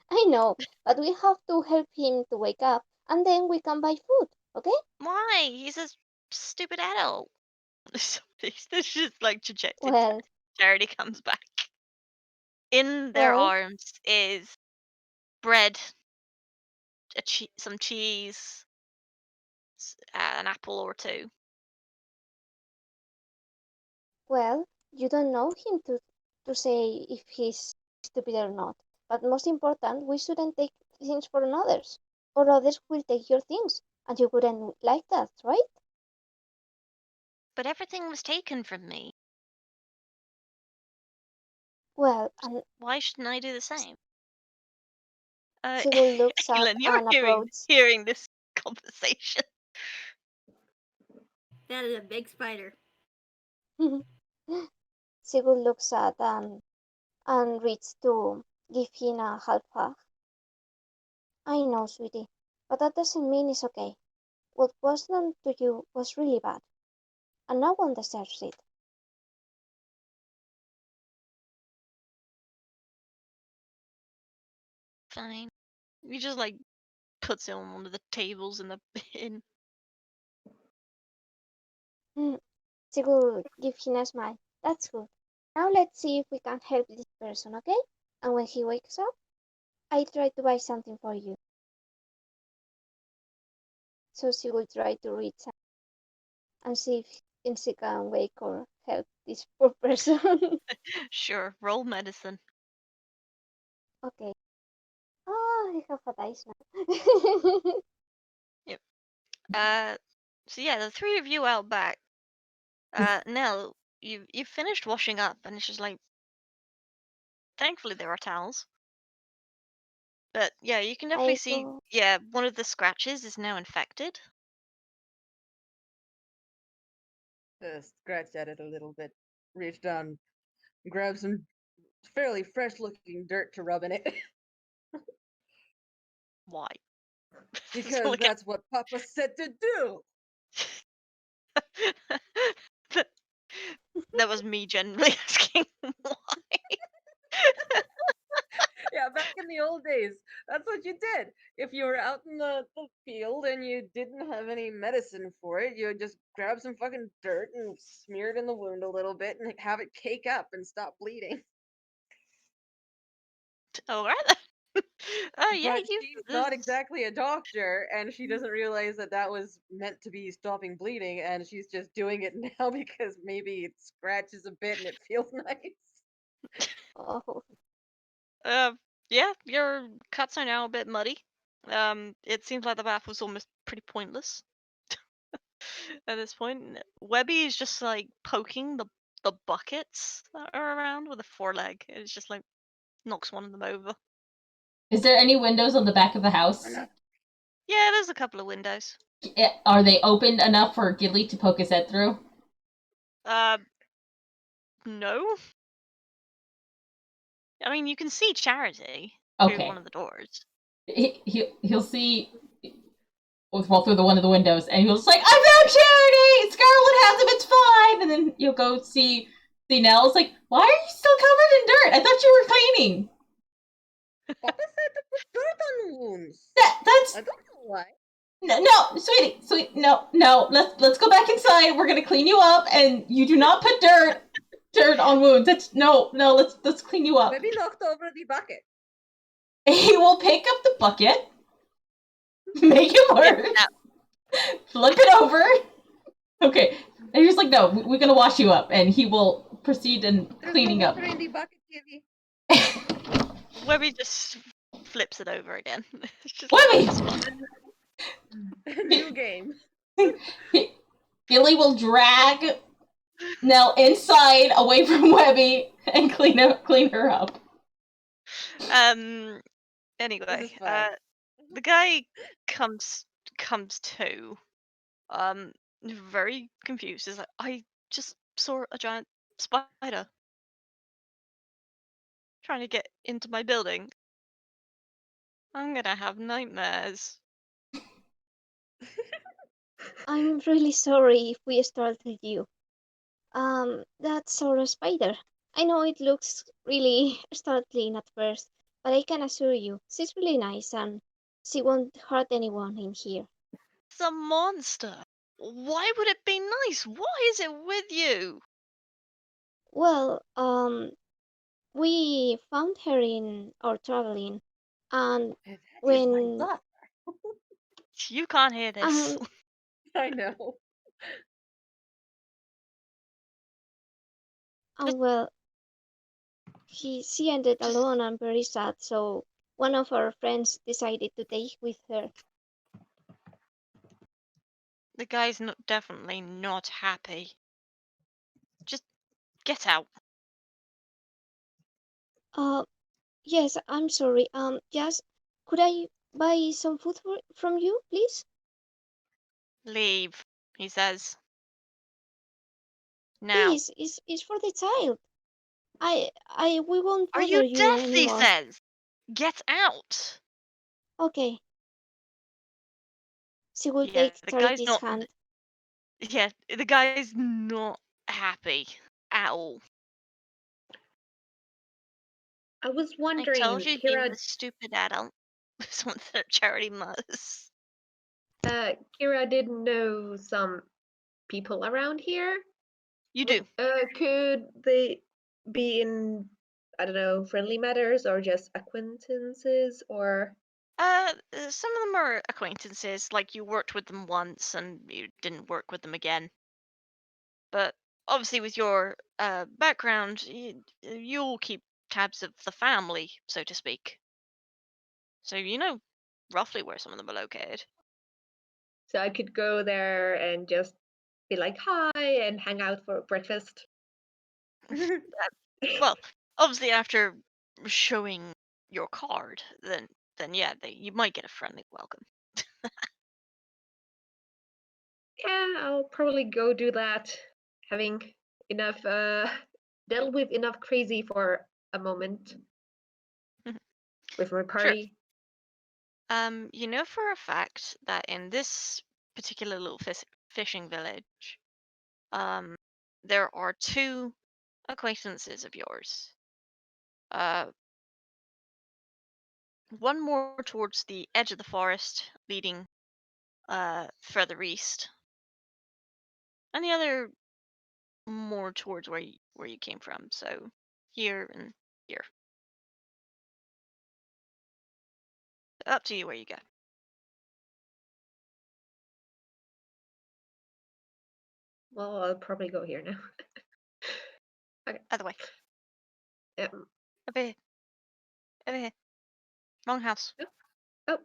I know, but we have to help him to wake up, and then we can buy food, okay? Why? He's a stupid adult. This is like dejected. Well, Charity comes back. In their well, arms is bread some cheese, an apple or two. Well, you don't know him to say if he's stupid or not. But most important, we shouldn't take things from others, or others will take your things, and you wouldn't like that, right? But everything was taken from me. Well, and Why shouldn't I do the same? Sigurd looks up Alyn, you're and hearing this conversation. That is a big spider. Sigurd looks at and reaches to give him a half hug. I know, sweetie, but that doesn't mean it's okay. What was done to you was really bad, and no one deserves it. Fine. He just like puts it on one of the tables in the bin. Sigurd gives him a smile. That's good. Now let's see if we can help this person, okay? And when he wakes up, I try to buy something for you. So she will try to reach out and see if she can wake or help this poor person. Sure, roll medicine. Okay. Oh, I have a dice now. So yeah, the three of you out back. Knell, you've finished washing up, and it's just like, thankfully there are towels. But yeah, you can definitely I see. go. Yeah, one of the scratches is now infected. Scratch at it a little bit. Reach down, grab some fairly fresh-looking dirt to rub in it. Why? Because Look at- that's what Papa said to do. That was me genuinely asking why. Yeah, back in the old days, that's what you did. If you were out in the field and you didn't have any medicine for it, you would just grab some fucking dirt and smear it in the wound a little bit and have it cake up and stop bleeding. All right then. Yeah, But you. she's not exactly a doctor, and she doesn't realize that that was meant to be stopping bleeding, and she's just doing it now because maybe it scratches a bit and it feels nice. Oh, Yeah, your cuts are now a bit muddy. It seems like the bath was almost pretty pointless at this point. Webby is just like poking the buckets that are around with a foreleg. It's just like knocks one of them over. Is there any windows on the back of the house? Yeah, there's a couple of windows. Are they opened enough for Gillie to poke his head through? No. I mean, you can see Charity through Okay. one of the doors. He'll see through one of the windows, and he'll just like, I found Charity! Scarlet has him, it's fine! And then you'll go see Knell. It's like, why are you still covered in dirt? I thought you were cleaning. Papa said to put dirt on wounds. That's I don't know why. no, sweetie, no. Let's go back inside. We're gonna clean you up, and you do not put dirt on wounds. That's no. Let's clean you up. Maybe knocked over the bucket. He will pick up the bucket, make it work, flip it over. Okay, and he's like, no, we're gonna wash you up, and he will proceed in cleaning There's up. no water in the bucket, Gibby. Webby just flips it over again. It's just Webby! New game. Gillie will drag Knell inside, away from Webby, and clean her up. Anyway, the guy comes to, very confused. He's like, I just saw a giant spider trying to get into my building. I'm gonna have nightmares. I'm really sorry if we startled you. That's our spider. I know it looks really startling at first, but I can assure you, she's really nice and she won't hurt anyone in here. It's a monster. Why would it be nice? Why is it with you? Well, we found her in our traveling, and That is my when daughter. You can't hear this. I know. Well, she ended Just alone and very sad, so one of our friends decided to take with her. the guy's definitely not happy. Just get out. Uh, yes, I'm sorry. Just could I buy some food from you, please? Leave, he says. Now. Please, it's for the child. We won't Are bother you you deaf? He anymore. says. Get out. Okay. She will Yeah, take the guy's Charity's not. hand. Yeah, the guy's not happy at all. I was I told wondering, you he Kiira, was stupid adult. This one's their charity must. Kiira did know some people around here. You do. Could they be in, I don't know, friendly matters or just acquaintances or? Some of them are acquaintances, like you worked with them once and you didn't work with them again. But obviously, with your background, you'll keep tabs of the family, so to speak. So you know roughly where some of them are located. So I could go there and just be like, hi, and hang out for breakfast. Well, obviously, after showing your card, then yeah, you might get a friendly welcome. Yeah, I'll probably go do that. Having enough, dealt with enough crazy for a moment with my Sure. party. You know for a fact that in this particular little fishing village, there are two acquaintances of yours. Uh, one more towards the edge of the forest, leading further east, and the other more towards where you came from. So here and here. Up to you where you go. Well, I'll probably go here now. Okay. Other way. Um, Over here. Over here. Wrong house. oh,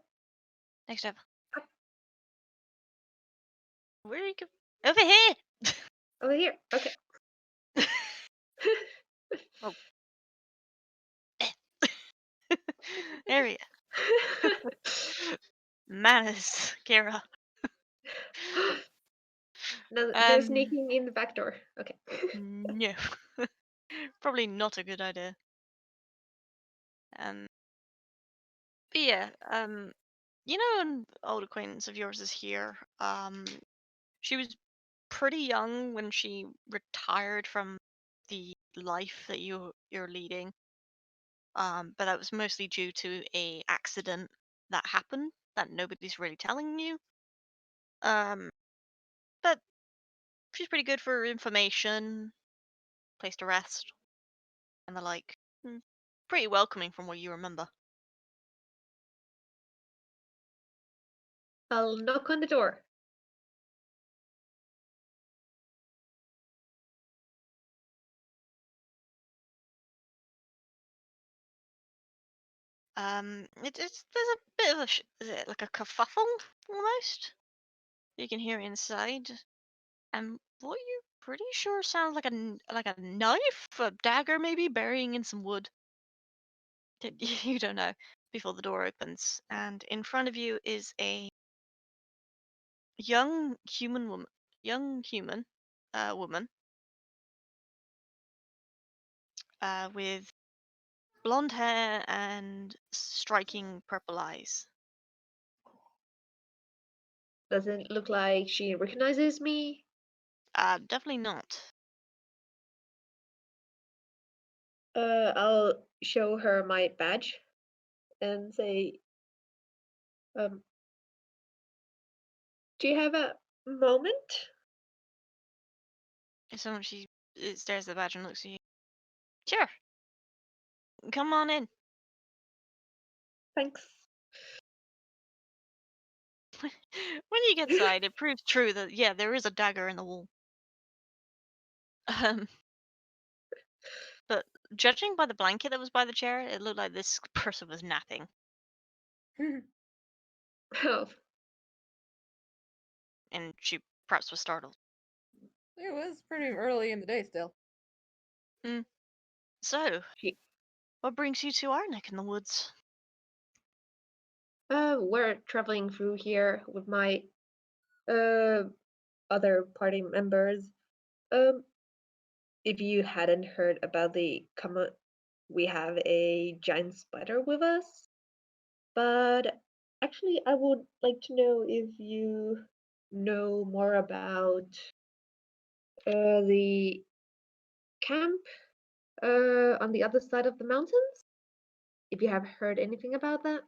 Next over. Up. Where are you go? Over here. over here. Okay. Oh. There we go. Manners, Kiira. No, they're sneaking in the back door. Okay. No. Probably not a good idea. But yeah, you know, an old acquaintance of yours is here. She was pretty young when she retired from the life that you're leading. But that was mostly due to a accident that happened that nobody's really telling you. Um, but she's pretty good for information, place to rest, and the like. Pretty welcoming from what you remember. I'll knock on the door. There's a bit of a is it like a kerfuffle almost? You can hear inside, and what you pretty sure sounds like like a knife, a dagger maybe, burying in some wood. You don't know. Before the door opens, and in front of you is a young human woman, young human woman, with blonde hair and striking purple eyes. Doesn't look like she recognizes me. Definitely not. I'll show her my badge and say, um, do you have a moment? So she stares at the badge and looks at you. Sure, come on in. Thanks. when you get inside, it proves true that yeah, there is a dagger in the wall. Um, but judging by the blanket that was by the chair, it looked like this person was napping, Oh, and she perhaps was startled. It was pretty early in the day still. So, She- what brings you to our neck in the woods? we're traveling through here with my other party members. Um, if you hadn't heard about the common, we have a giant spider with us. But actually, I would like to know if you know more about the camp on the other side of the mountains. If you have heard anything about that.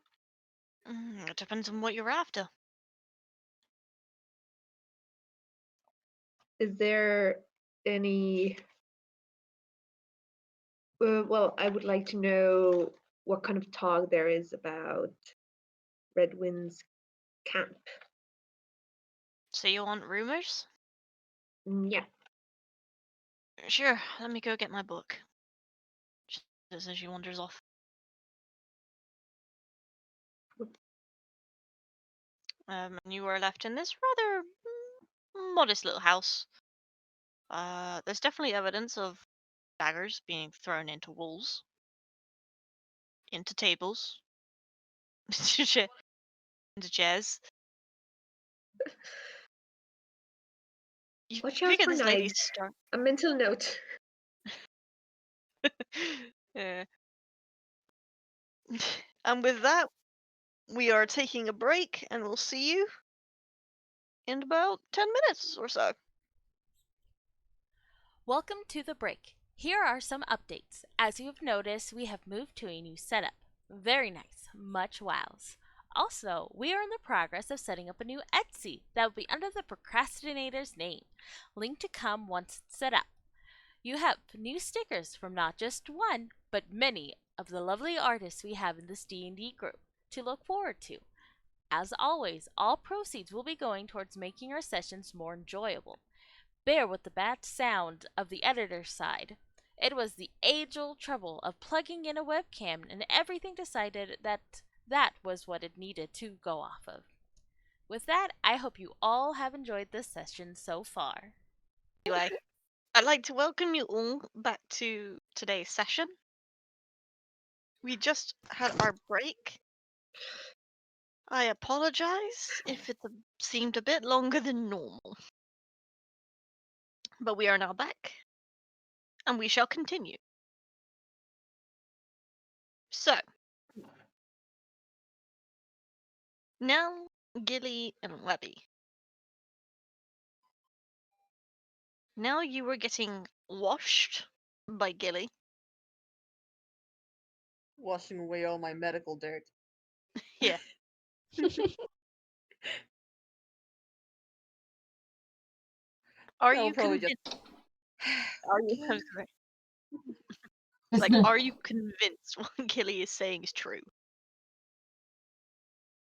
It depends on what you're after. Is there any? Well, I would like to know what kind of talk there is about Redwind's camp. So you want rumors? Yeah. Sure, let me go get my book. Just as she wanders off. And you are left in this rather modest little house. There's definitely evidence of daggers being thrown into walls, into tables, into chairs. You Watch out figure for this lady's knives. star. A mental note. Yeah. And with that, we are taking a break, and we'll see you in about 10 minutes or so. Welcome to the break. Here are some updates. As you have noticed, we have moved to a new setup. Very nice, much wows. Also, we are in the progress of setting up a new Etsy that will be under the Procrastinators name. Link to come once it's set up. You have new stickers from not just one, but many of the lovely artists we have in this D&D group to look forward to. As always, all proceeds will be going towards making our sessions more enjoyable. Bear with the bad sound of the editor's side. It was the age-old trouble of plugging in a webcam, and everything decided that that was what it needed to go off of. With that, I hope you all have enjoyed this session so far. Anyway, I'd like to welcome you all back to today's session. We just had our break. I apologize if it seemed a bit longer than normal. But we are now back, and we shall continue. So, now Gillie and Webby. Now you were getting washed by Gillie. Washing away all my medical dirt. Yeah. Are I'll you probably convinced? just. Are you Okay. like? Are you convinced what Gillie is saying is true?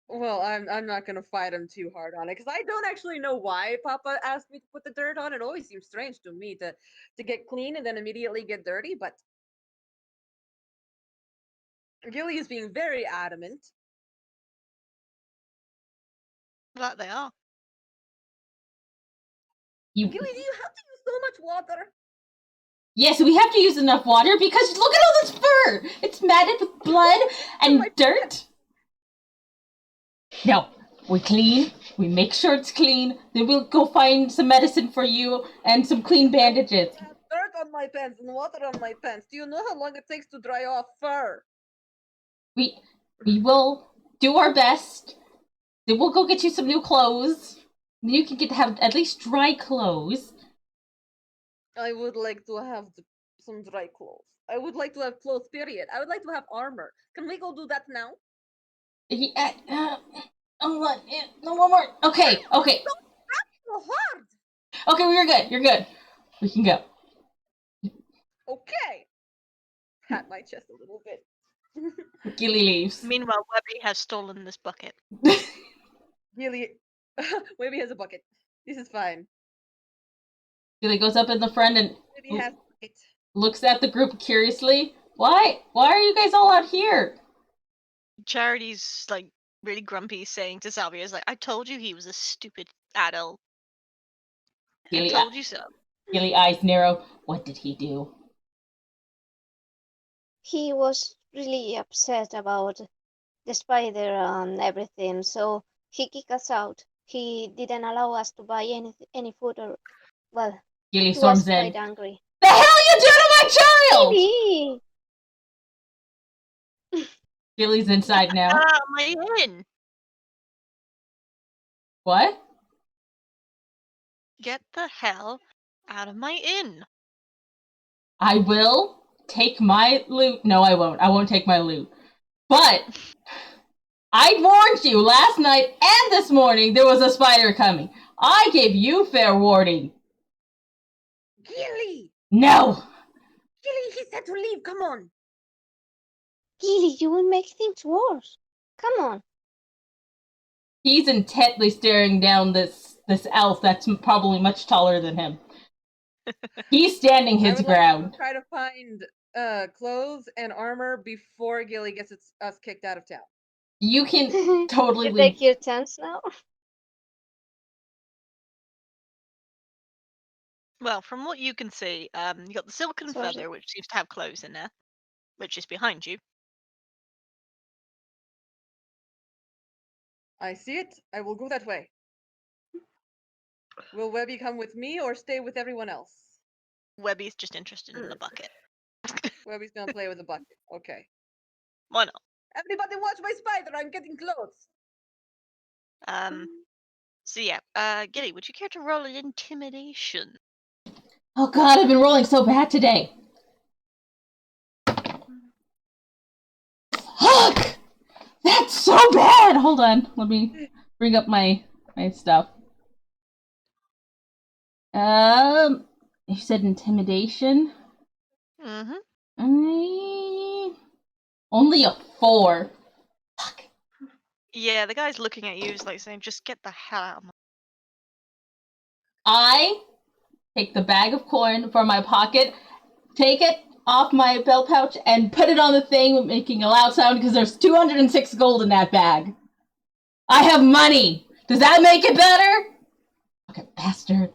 Well, I'm not gonna fight him too hard on it because I don't actually know why Papa asked me to put the dirt on. It always seems strange to me to get clean and then immediately get dirty. But Gillie is being very adamant. That they are. You, Gillie, do you have to use so much water? yes, we have to use enough water because look at all this fur. It's matted with blood and my dirt. No, we clean. We make sure it's clean. Then we'll go find some medicine for you and some clean bandages. I have dirt on my pants and water on my pants. Do you know how long it takes to dry off fur? We will do our best. Then we'll go get you some new clothes. Then you can have at least dry clothes. I would like to have some dry clothes. I would like to have clothes, period. I would like to have armor. Can we go do that now? Yeah, no one more. Okay. So hard! Okay, you're good. You're good. We can go. Okay. Pat my chest a little bit. Gillie leaves. Meanwhile, Webby has stolen this bucket. Gillie Webby has a bucket. This is fine. Gillie goes up in the front and Webby has a bucket. looks at the group curiously. Why are you guys all out here? Charity's like really grumpy, saying to Salvia, "Is like, I told you he was a stupid adult. I Gillie, told you so." Gillie eyes narrow. What did he do? He was really upset about the spider and everything, so he kicked us out. He didn't allow us to buy any food or, well, Gillie he storms was in. quite angry. The hell you do to my child? Gillie! Gillie's inside now. My inn. What? Get the hell out of my inn. I will take my loot. No, I won't. I won't take my loot. But I warned you last night and this morning there was a spider coming. I gave you fair warning. Gillie! No! Gillie, he said to leave. Come on. Gillie, you will make things worse. Come on. He's intently staring down this elf that's probably much taller than him. He's standing his ground. Like to try to find clothes and armor before Gillie gets us kicked out of town. You can totally You leave. take your chance now. Well, from what you can see, you got the silken Sorry. feather, which seems to have clothes in there, which is behind you. I see it. I will go that way. Will Webby come with me or stay with everyone else? Webby's just interested in the bucket. Webby's gonna play with the bucket. Okay. Why not? Everybody watch my spider. I'm getting close. So yeah, Gillie, would you care to roll an intimidation? Oh god, I've been rolling so bad today. Fuck! That's so bad! Hold on, let me bring up my stuff. You said intimidation? Mm-hmm. Only a 4. Fuck. Yeah, the guy's looking at you, is like saying, "Just get the hell out of my..." I take the bag of coin from my pocket, take it off my belt pouch, and put it on the thing, making a loud sound because there's 206 gold in that bag. I have money! Does that make it better? Okay, bastard.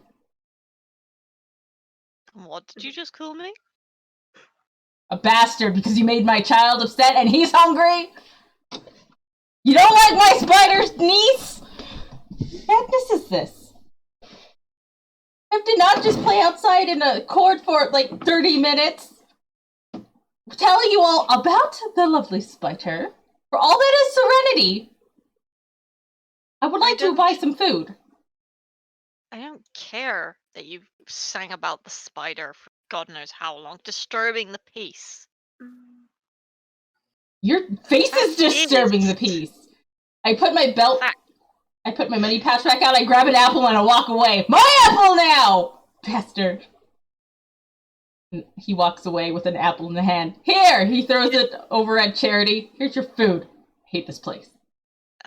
What did you just call me? A bastard because you made my child upset and he's hungry? You don't like my spider's niece? What madness is this? I have to not just play outside in a court for like 30 minutes. Telling you all about the lovely spider. For all that is serenity. I would like to buy some food. I don't care that you've sang about the spider for God knows how long, disturbing the peace. Your face is disturbing the peace. I put my belt, I put my money pouch back out, I grab an apple and I walk away. My apple now! Bastard. And he walks away with an apple in the hand. Here! He throws it over at Charity. Here's your food. I hate this place.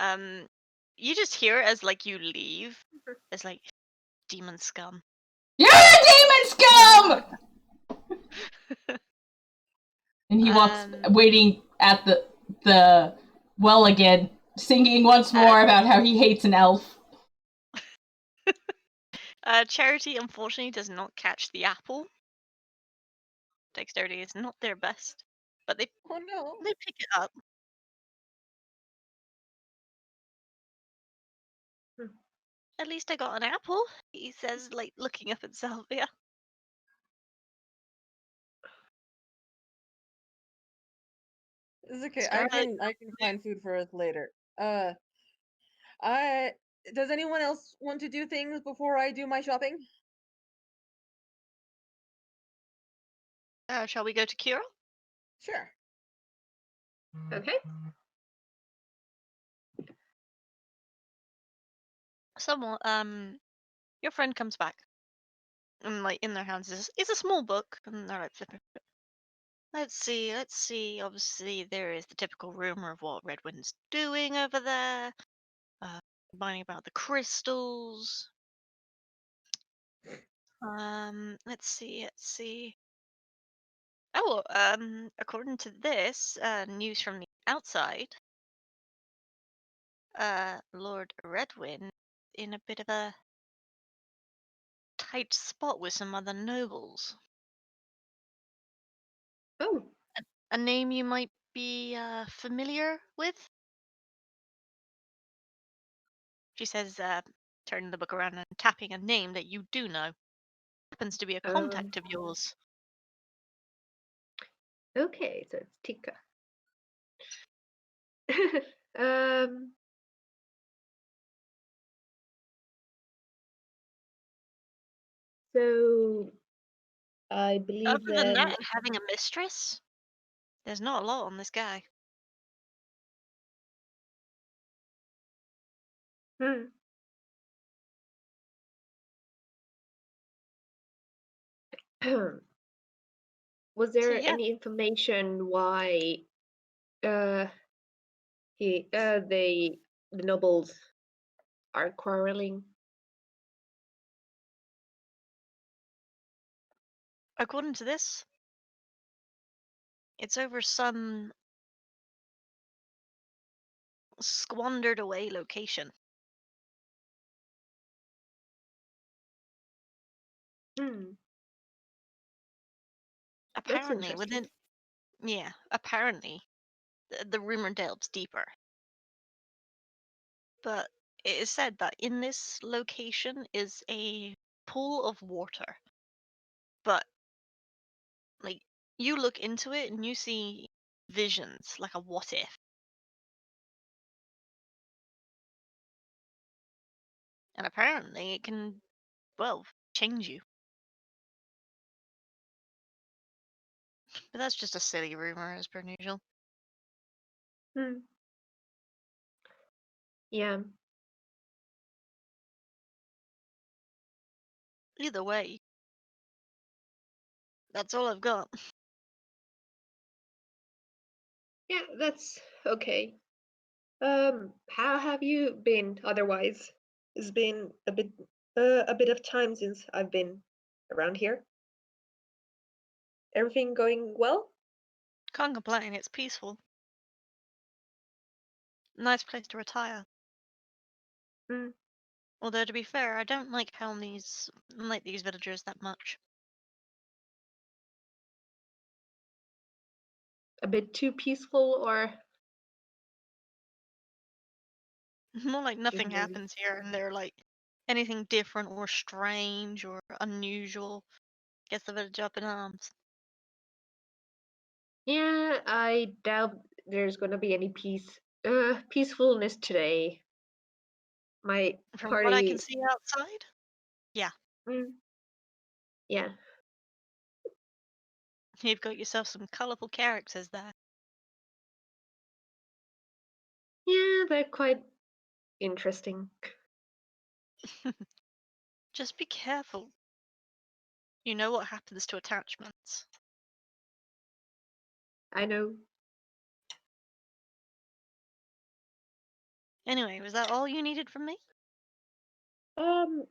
You just hear as like you leave, as like, demon scum. You're a demon scum! And he walks, waiting at the well again, singing once more about how he hates an elf. Charity unfortunately does not catch the apple. Dexterity is not their best, but they pick it up. At least I got an apple, he says, like looking up at Salvia. It's okay. Scarlet. I can find food for us later. Does anyone else want to do things before I do my shopping? Shall we go to Kiira? Sure. Okay. Someone, your friend comes back, and like in their hands is a small book, and they're like flipping. Let's see. Obviously, there is the typical rumor of what Redwind's doing over there. Combining about the crystals. Let's see. Oh, according to this, news from the outside, Lord Redwin in a bit of a tight spot with some other nobles. Oh, A name you might be familiar with? She says, turning the book around and tapping a name that you do know. Happens to be a contact of yours. okay, so it's Tika. um, so I believe Other than then. that, and having a mistress, there's not a lot on this guy. Hmm. Was So there yeah, any information why uh the nobles are quarreling? according to this, it's over some squandered away location. Hmm, that's Apparently, interesting. apparently, the rumor delves deeper. But it is said that in this location is a pool of water. But like you look into it and you see visions, like a what if. And apparently it can, well, change you. But that's just a silly rumor as per usual. Hmm. Yeah. Either way, that's all I've got. Yeah, that's okay. How have you been otherwise? It's been a bit of time since I've been around here. Everything going well? Can't complain, it's peaceful. Nice place to retire. Hmm. Although to be fair, I don't like these villagers that much. A bit too peaceful, or More like do you nothing have any? happens here and they're like anything different or strange or unusual gets the village up in arms. Yeah, I doubt there's gonna be any peacefulness today. My From what I can party. see outside, yeah, Mm, yeah, you've got yourself some colourful characters there. yeah, they're quite interesting. Just be careful. You know what happens to attachments. I know. Anyway, was that all you needed from me? Um,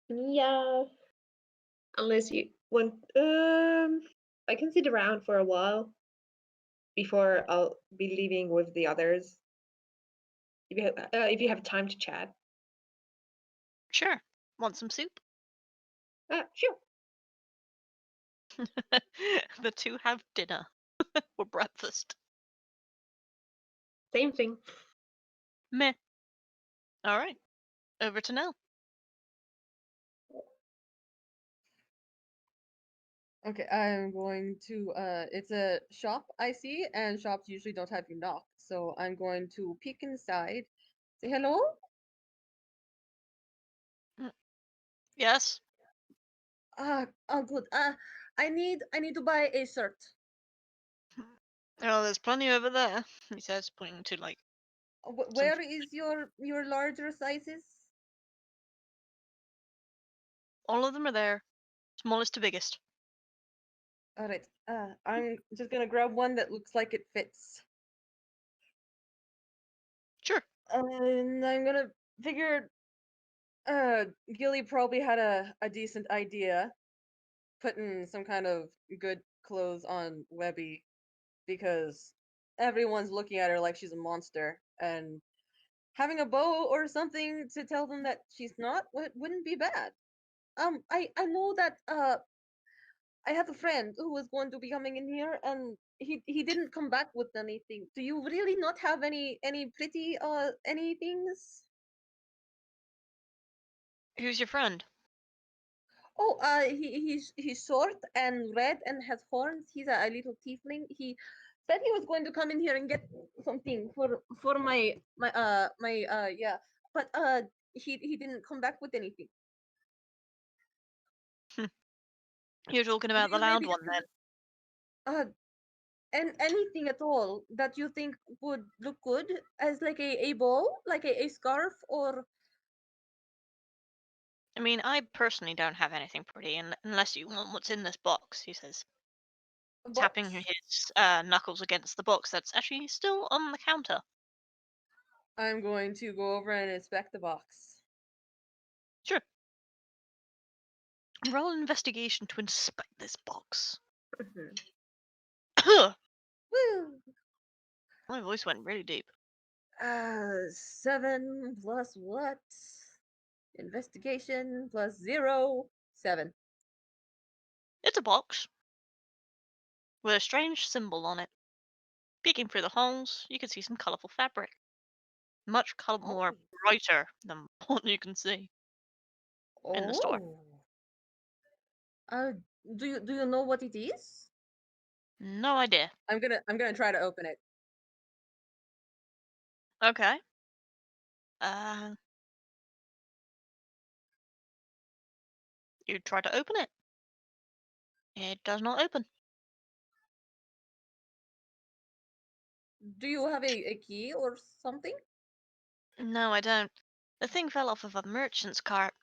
yeah, unless you want. I can sit around for a while before I'll be leaving with the others. If you have time to chat. Sure. Want some soup? Sure. The two have dinner or breakfast. Same thing. Meh. All right. Over to Nell. Okay, I'm going to it's a shop I see, and shops usually don't have you knock. So I'm going to peek inside. Say hello? Yes. Oh good. I need to buy a shirt. Oh, there's plenty over there. He says, pointing to like some. Where is your larger sizes? All of them are there, smallest to biggest. All right. I'm just gonna grab one that looks like it fits. Sure. And I'm gonna figure Gillie probably had a decent idea putting some kind of good clothes on Webby because everyone's looking at her like she's a monster, and having a bow or something to tell them that she's not wouldn't be bad. I know that I have a friend who was going to be coming in here, and he didn't come back with anything. Do you really not have any pretty anythings? Who's your friend? Oh, he's short and red and has horns. He's a little tiefling. He said he was going to come in here and get something for my yeah, but he didn't come back with anything. You're talking Do about the you loud maybe one then. uh and anything at all that you think would look good as like a bow, like a scarf or I mean, I personally don't have anything pretty unless you want what's in this box, he says, a tapping box? his knuckles against the box that's actually still on the counter. I'm going to go over and inspect the box. Sure. Roll an investigation to inspect this box. My Woo! voice went really deep. 7 plus what? Investigation plus 0. 7. It's a box with a strange symbol on it. Peeking through the holes, you can see some colorful fabric. Much more Oh. brighter than what you can see in the store. Oh. Uh, do you know what it is? No idea. I'm gonna try to open it. Okay. Uh, you try to open it. It does not open. Do you have a key or something? No, I don't. The thing fell off of a merchant's cart.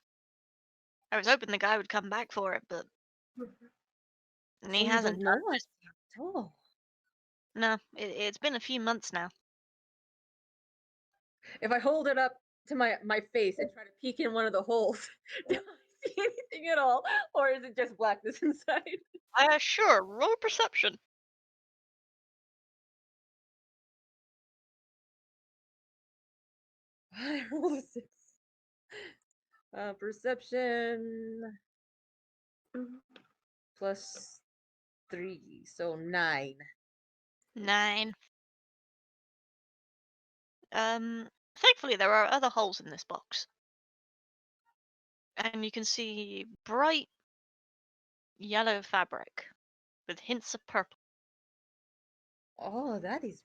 I was hoping the guy would come back for it, but he So you hasn't don't know done. what? Oh. No, it's been a few months now. If I hold it up to my face and try to peek in one of the holes, do I see anything at all, or is it just blackness inside? Sure, roll perception. I rolled a 6. Perception plus 3, so 9. 9. Thankfully there are other holes in this box. And you can see bright yellow fabric with hints of purple. Oh, that is.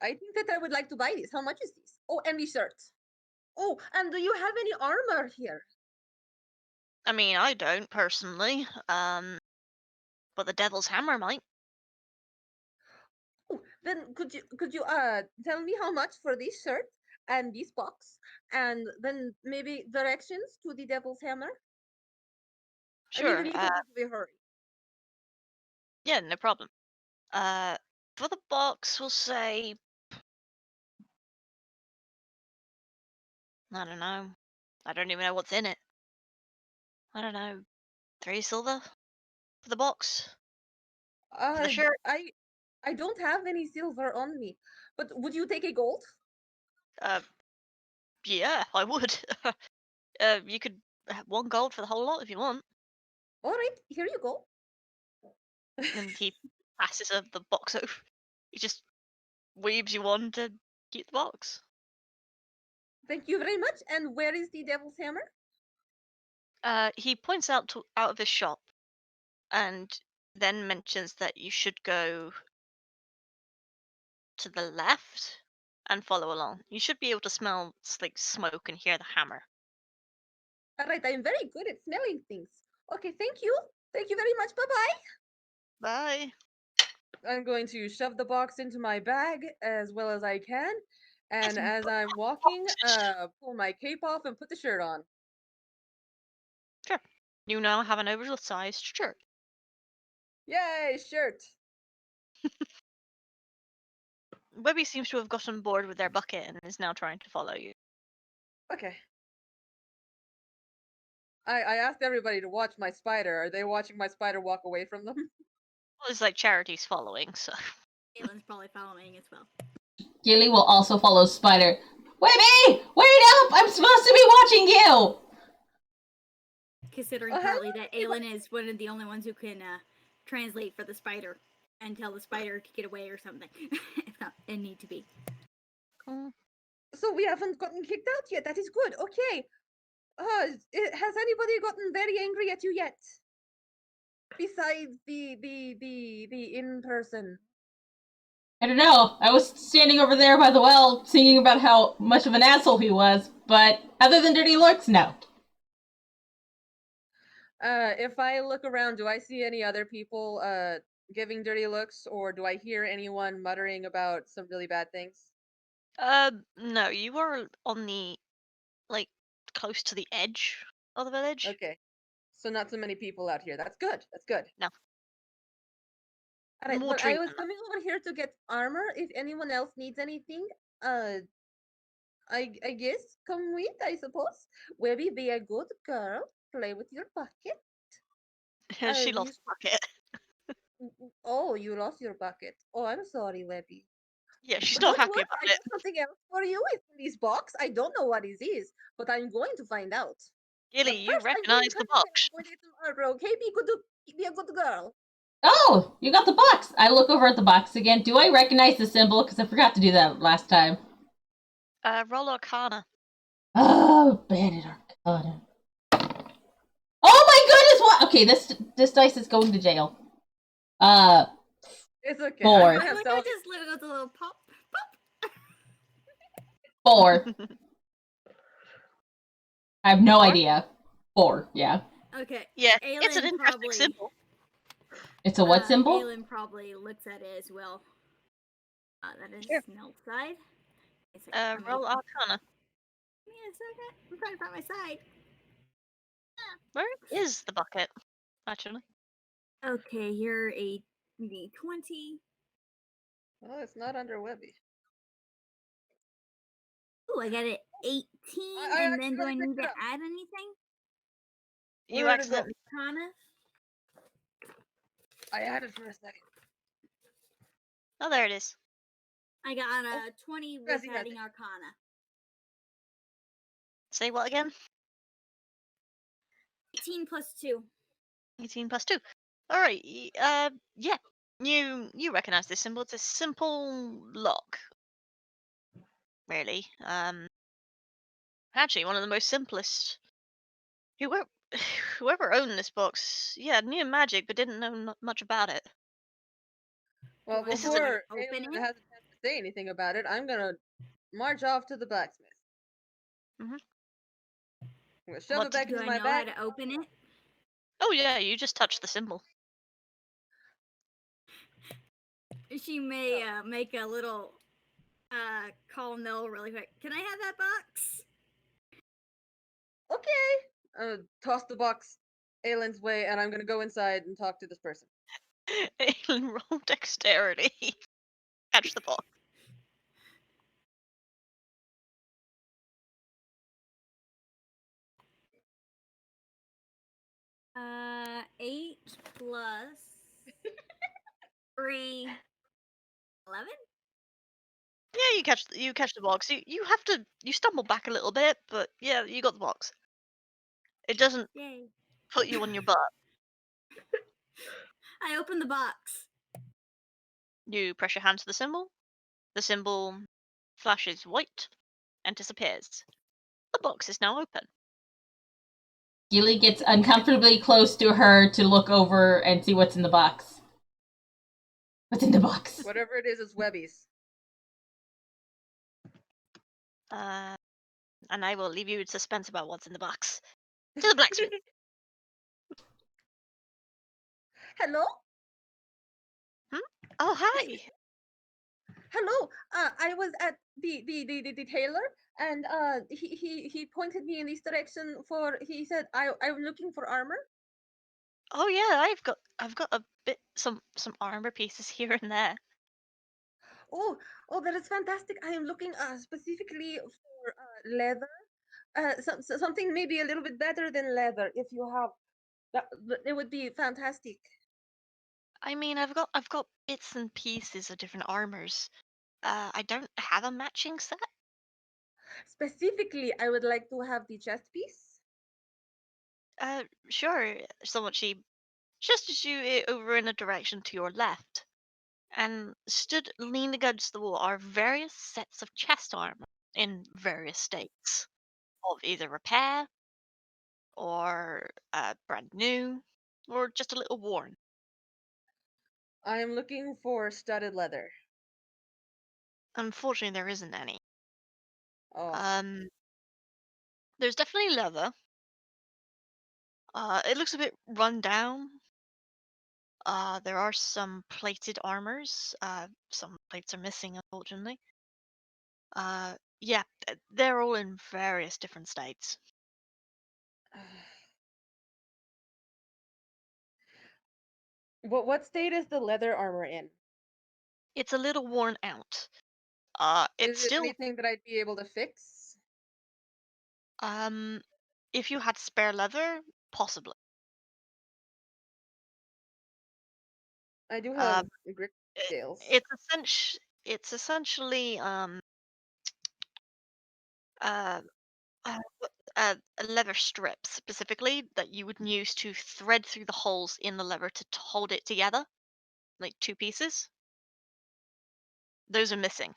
I think that I would like to buy this. How much is this? Oh, and these shirts. Oh, and do you have any armor here? I mean, I don't personally, but the Devil's Hammer might. Oh, then could you tell me how much for this shirt and this box, and then maybe directions to the Devil's Hammer? I'm in a Sure, little bit of a hurry. yeah, no problem. Uh, for the box, we'll say, I don't know. I don't even know what's in it. I don't know, 3 silver for the box. For the Uh, shirt, I I don't have any silver on me, but would you take a gold? uh, yeah, I would. You could have 1 gold for the whole lot if you want. All right, here you go. And he passes the box over. He just weaves you one to keep the box. Thank you very much. And where is the Devil's Hammer? He points out out of his shop and then mentions that you should go to the left and follow along. You should be able to smell like smoke and hear the hammer. All right, I'm very good at smelling things. Okay, thank you. Thank you very much. Bye-bye. Bye. I'm going to shove the box into my bag as well as I can. And Yes, as I'm walking, pull my cape off and put the shirt on. sure. You now have an oversized shirt. Yay, shirt. Webby seems to have gotten bored with their bucket and is now trying to follow you. Okay. I asked everybody to watch my spider. Are they watching my spider walk away from them? Well, it's like Charity's following, so. Alyn's probably following as well. Gillie will also follow Spider. Webby! Wait up! I'm supposed to be watching you! Considering Oh, partly hello, that Alyn is one of the only ones who can translate for the spider and tell the spider to get away or something, if not, it need to be. So we haven't gotten kicked out yet. That is good. Okay. Has anybody gotten very angry at you yet? Besides the in person. I don't know. I was standing over there by the well singing about how much of an asshole he was, but other than dirty looks, no. If I look around, do I see any other people giving dirty looks, or do I hear anyone muttering about some really bad things? No, you are on the, like, close to the edge of the village. Okay. So not so many people out here. That's good. That's good. No. Alright, More well, I trees was than that. coming over here to get armor. If anyone else needs anything, I guess come with, I suppose. Webby, be a good girl. Play with your bucket. She You lost the bucket. Oh, you lost your bucket. Oh, I'm sorry, Webby. Yeah, she's But not don't happy worry, about I it. got something else for you. It's in this box. I don't know what it is, but I'm going to find out. Gillie, But you first, I'm going recognize to the come in and box. I'm going to get some armor, okay? Be a good girl. Oh, you got the box. I look over at the box again. Do I recognize the symbol? Because I forgot to do that last time. Roll Arcana. Oh, Bandit Arcana. Oh my goodness, what? Okay, this dice is going to jail. It's okay. Four. I'm I gonna have like I Salvya. just let it go a little pop. 4. I have no 4? idea. 4, yeah. Okay. Yeah, Alyn it's an interesting probably, symbol. It's a what symbol? Alyn probably looks at it as well. That is Sure. Knell's side. Roll Arcana. Give me a second. I'm trying to find my side. Where is the bucket, actually? Okay, you're a D20. Oh, it's not under Webby. Ooh, I got an 18, I and then do I accidentally need picked to it up. add anything? You Where did it go? accidentally. Arcana? I had it for a second. Oh, there it is. I got a 20 with Razzie has adding it. Arcana. Say what again? 18 plus 2. 18 plus 2. Alright, yeah. You recognize this symbol. It's a simple lock. Really. Actually, one of the most simplest. Whoever, whoever owned this box, yeah, knew magic, but didn't know much about it. Well, Do I This is go before and open anyone it? has a chance to say anything about it, I'm gonna march off to the blacksmith. Mhm. I'm gonna shove What it back Do into I my know bag. how to open it? Oh yeah, you just touched the symbol. She may make a little call Knell really quick. Can I have that box? Okay. Toss the box Alyn's way, and I'm gonna go inside and talk to this person. Alyn, roll dexterity. Catch the box. Uh, 8 plus 3, 11? Yeah, you catch the box. You stumble back a little bit, but yeah, you got the box. It doesn't Yay. put you on your butt. I opened the box. You press your hand to the symbol. The symbol flashes white and disappears. The box is now open. Gillie gets uncomfortably close to her to look over and see what's in the box. What's in the box? Whatever it is Webby's. And I will leave you in suspense about what's in the box. To the blacksmith. Hello? Oh, hi. Hello. I was at the tailor, and he pointed me in this direction for. He said I'm looking for armor. Oh yeah, I've got a bit some armor pieces here and there. Oh, that is fantastic. I am looking specifically for leather. Something maybe a little bit better than leather. If you have that, it would be fantastic. I mean, I've got bits and pieces of different armors. I don't have a matching set. Specifically, I would like to have the chest piece. Sure. Somewhat she just you it over in a direction to your left, and stood leaned against the wall are various sets of chest armor in various states of either repair or brand new or just a little worn. I am looking for studded leather. Unfortunately, there isn't any. Oh, Um, there's definitely leather. It looks a bit run down. There are some plated armors. Some plates are missing, unfortunately. Yeah, they're all in various different states. what state is the leather armor in? It's a little worn out. It's Is it still, anything that I'd be able to fix? um, if you had spare leather, possibly. I do have Um, grip it, scales. it's essentially uh, uh, leather strips specifically that you would use to thread through the holes in the leather to hold it together, like two pieces. Those are missing.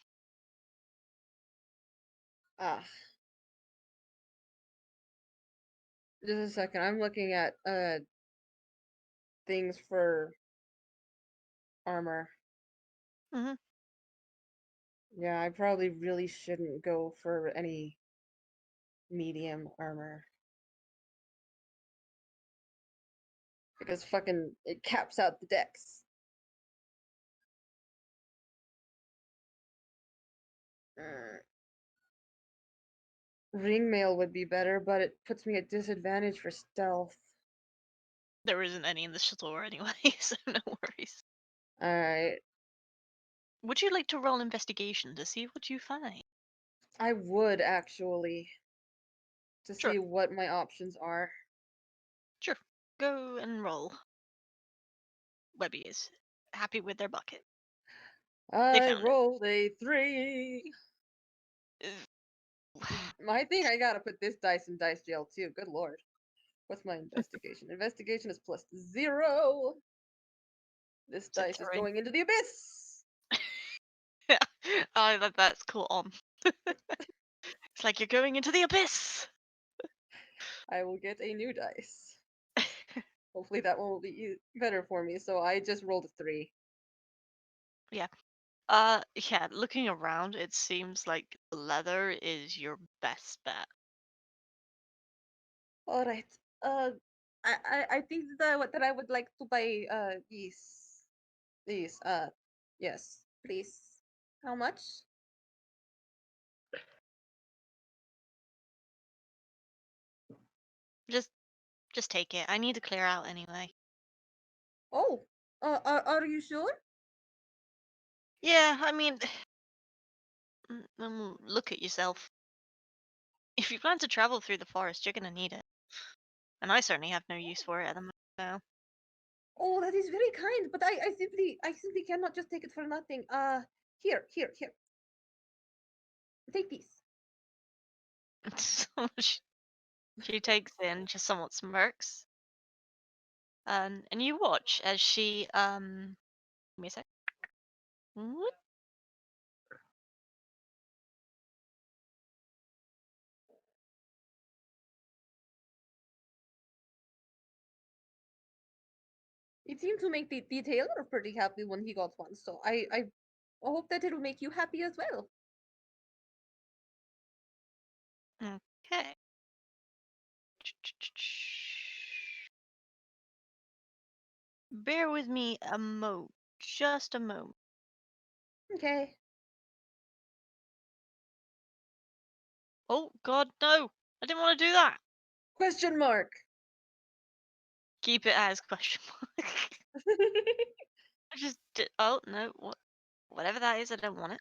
Ah, just a second. I'm looking at things for armor. Hmm. Yeah, I probably really shouldn't go for any medium armor. Because fucking it caps out the decks. Ring mail would be better, but it puts me at disadvantage for stealth. There isn't any in the store anyway, so no worries. Alright. Would you like to roll investigation to see what you find? I would actually. To Sure, see what my options are. sure. Go and roll. Webby is happy with their bucket. They I found it. rolled a 3. I think I gotta put this dice in dice jail too. Good lord. What's my investigation? Investigation is +0. This It's dice is alright. going into the abyss. Oh, that's cool. It's like you're going into the abyss. I will get a new dice. Hopefully that one will be better for me. So I just rolled a 3. Yeah. Yeah. Looking around, it seems like leather is your best bet. All right. I think that I would like to buy these yes, please. How much? Just take it. I need to clear out anyway. Oh, are you sure? Yeah, I mean, look at yourself. If you plan to travel through the forest, you're gonna need it. And I certainly have no use for it at the moment now. Oh, that is very kind, but I simply cannot just take it for nothing. Here. Take these. So she takes it and just somewhat smirks. And you watch as she give me a sec. Whoop. It seemed to make the tailor pretty happy when he got one, so I hope that it'll make you happy as well. Okay. Bear with me a moment. Just a moment. Okay. Oh God, no! I didn't want to do that. Question mark. Keep it as question mark. I just did. Oh no! What? Whatever that is, I don't want it.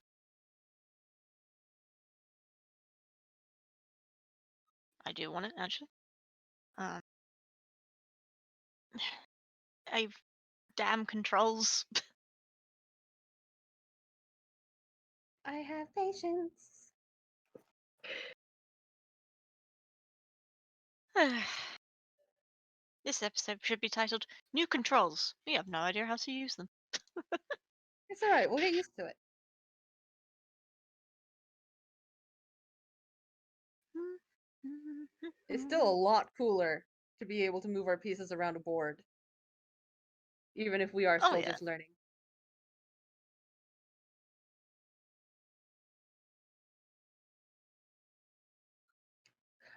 I do want it, actually. I've damn controls. I have patience. This episode should be titled New Controls. We have no idea how to use them. It's alright, we'll get used to it. It's still a lot cooler to be able to move our pieces around a board. Even if we are Oh, still yeah. just learning.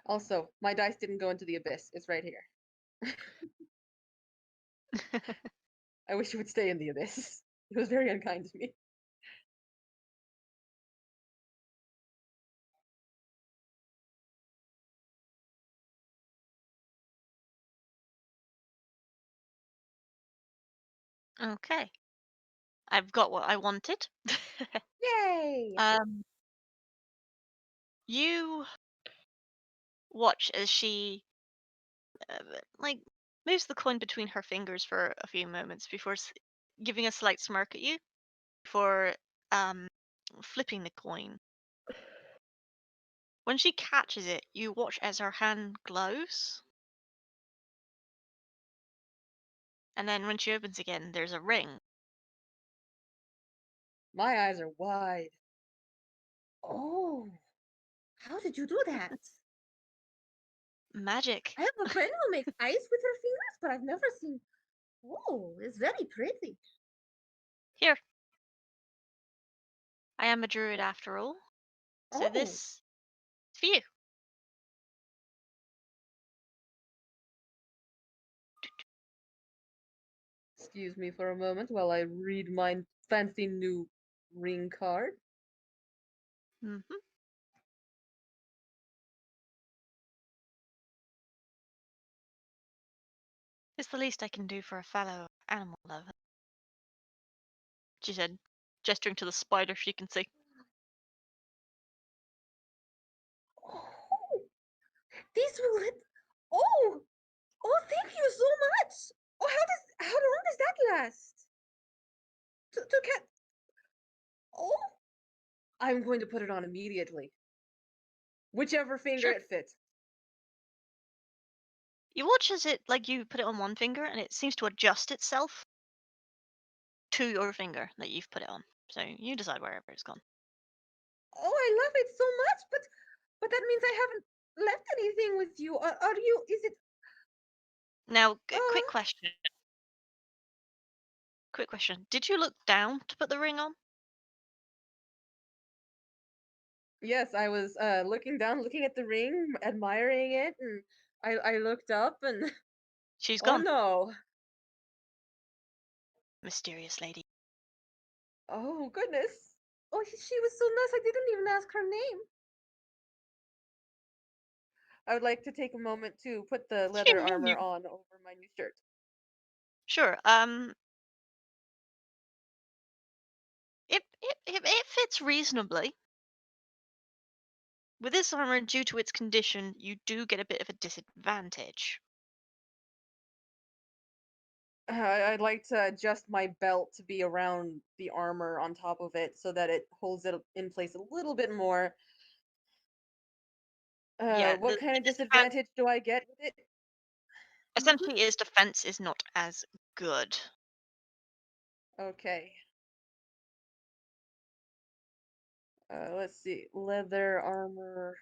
Also, my dice didn't go into the abyss. It's right here. I wish it would stay in the abyss. It was very unkind to me. Okay. I've got what I wanted. Yay! You watch as she like moves the coin between her fingers for a few moments before giving a slight smirk at you, before flipping the coin. When she catches it, you watch as her hand glows, and then when she opens again, there's a ring. My eyes are wide. Oh, how did you do that? Magic. I have a friend who makes ice with her fingers, but I've never seen. Oh, it's very pretty. Here. I am a druid after all, so Oh, this is for you. excuse me for a moment while I read my fancy new ring card. Mm-hmm. It's the least I can do for a fellow animal lover, she said, gesturing to the spider she can see. Oh, these will hit. Oh, oh, thank you so much. Oh, how long does that last? To cat. Oh, I'm going to put it on immediately. Whichever finger Sure. it fits. You watch as you put it on one finger and it seems to adjust itself to your finger that you've put it on. So you decide wherever it's gone. Oh, I love it so much, but that means I haven't left anything with you. Are you? Is it? Now, quick question. Quick question. Did you look down to put the ring on? Yes, I was looking down, looking at the ring, admiring it, and I looked up and She's oh gone. no. Mysterious lady. Oh goodness. Oh, she was so nice. I didn't even ask her name. I would like to take a moment to put the What do leather you mean armor you? on over my new shirt. Sure. It fits reasonably. With this armor, due to its condition, you do get a bit of a disadvantage. I'd like to adjust my belt to be around the armor on top of it so that it holds it in place a little bit more. Yeah, What kind the of disadvantage do I get with it? essentially is defense is not as good. Okay. Let's see. Leather armor.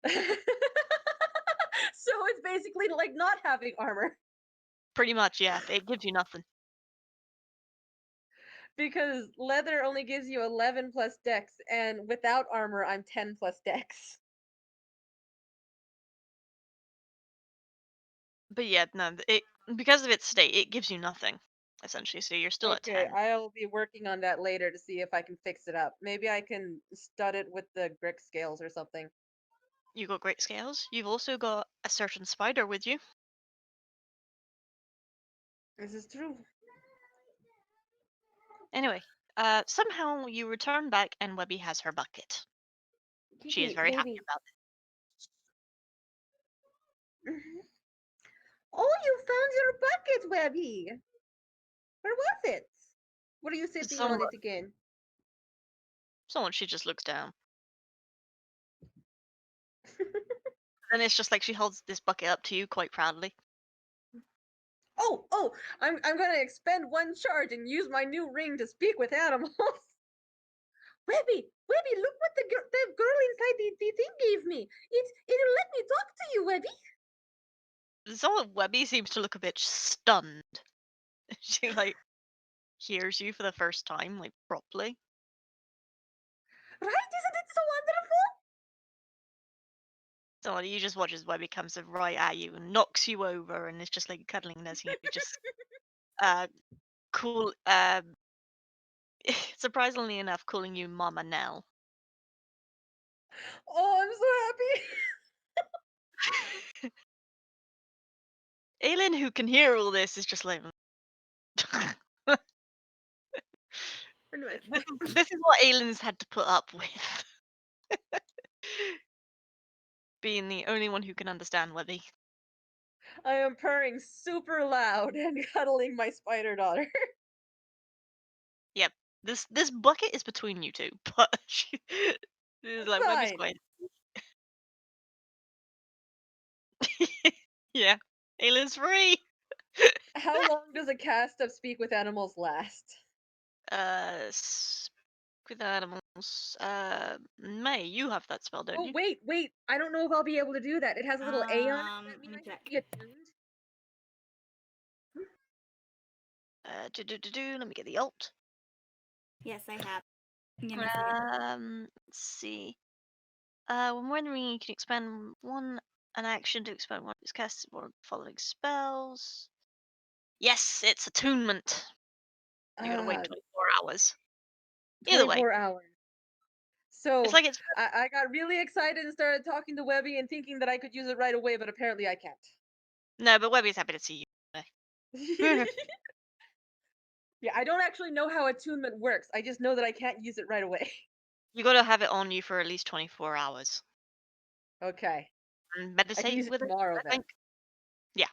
So it's basically like not having armor. Pretty much, yeah. It gives you nothing. Because leather only gives you 11 plus dex, and without armor, I'm 10 plus dex. But yeah, no, because of its state, it gives you nothing, essentially. So you're still at Okay, 10. I'll be working on that later to see if I can fix it up. Maybe I can stud it with the brick scales or something. You got great scales. You've also got a certain spider with you. This is true. Anyway, Somehow you return back and Webby has her bucket. She is very happy Baby. about it. Oh, you found your bucket, Webby! Where was it? What are you sitting on Somewhat, it again? she just looks down. And it's just like she holds this bucket up to you quite proudly. Oh, I'm gonna expend one charge and use my new ring to speak with animals. Webby, look what the girl inside the thing gave me. It'll let me talk to you, Webby. So Webby seems to look a bit stunned. She like hears you for the first time, like properly. Right? Isn't it so wonderful? So you just watch as Webby comes right at you and knocks you over, and it's just like cuddling and as you just cool. Surprisingly enough, calling you Mama Knell. Oh, I'm so happy. Alyn, who can hear all this, is just like. This is what Alyn's had to put up with. Being the only one who can understand Webby. I am purring super loud and cuddling my spider daughter. Yep. This bucket is between you two, but she is like Webby's Fine. quite. Yeah. Alyn's free. How long does a cast of Speak with Animals last? With animals. May, you have that spell, don't Oh, you? wait. I don't know if I'll be able to do that. It has a little A on it. Does that Let mean me I have check. to be attuned? Let me get the alt. Yes, I have. Give me a second. Let's see. When wondering, you can expend an action to expend one of its casts one of the following spells. Yes, it's attunement. You gotta wait 24 hours. Either way, 24 hours. So it's like it's I got really excited and started talking to Webby and thinking that I could use it right away, but apparently I can't. no, but Webby's happy to see you. Yeah, I don't actually know how attunement works. I just know that I can't use it right away. You gotta have it on you for at least 24 hours Okay. and I can meditate use it with it. tomorrow I then. think. Yeah,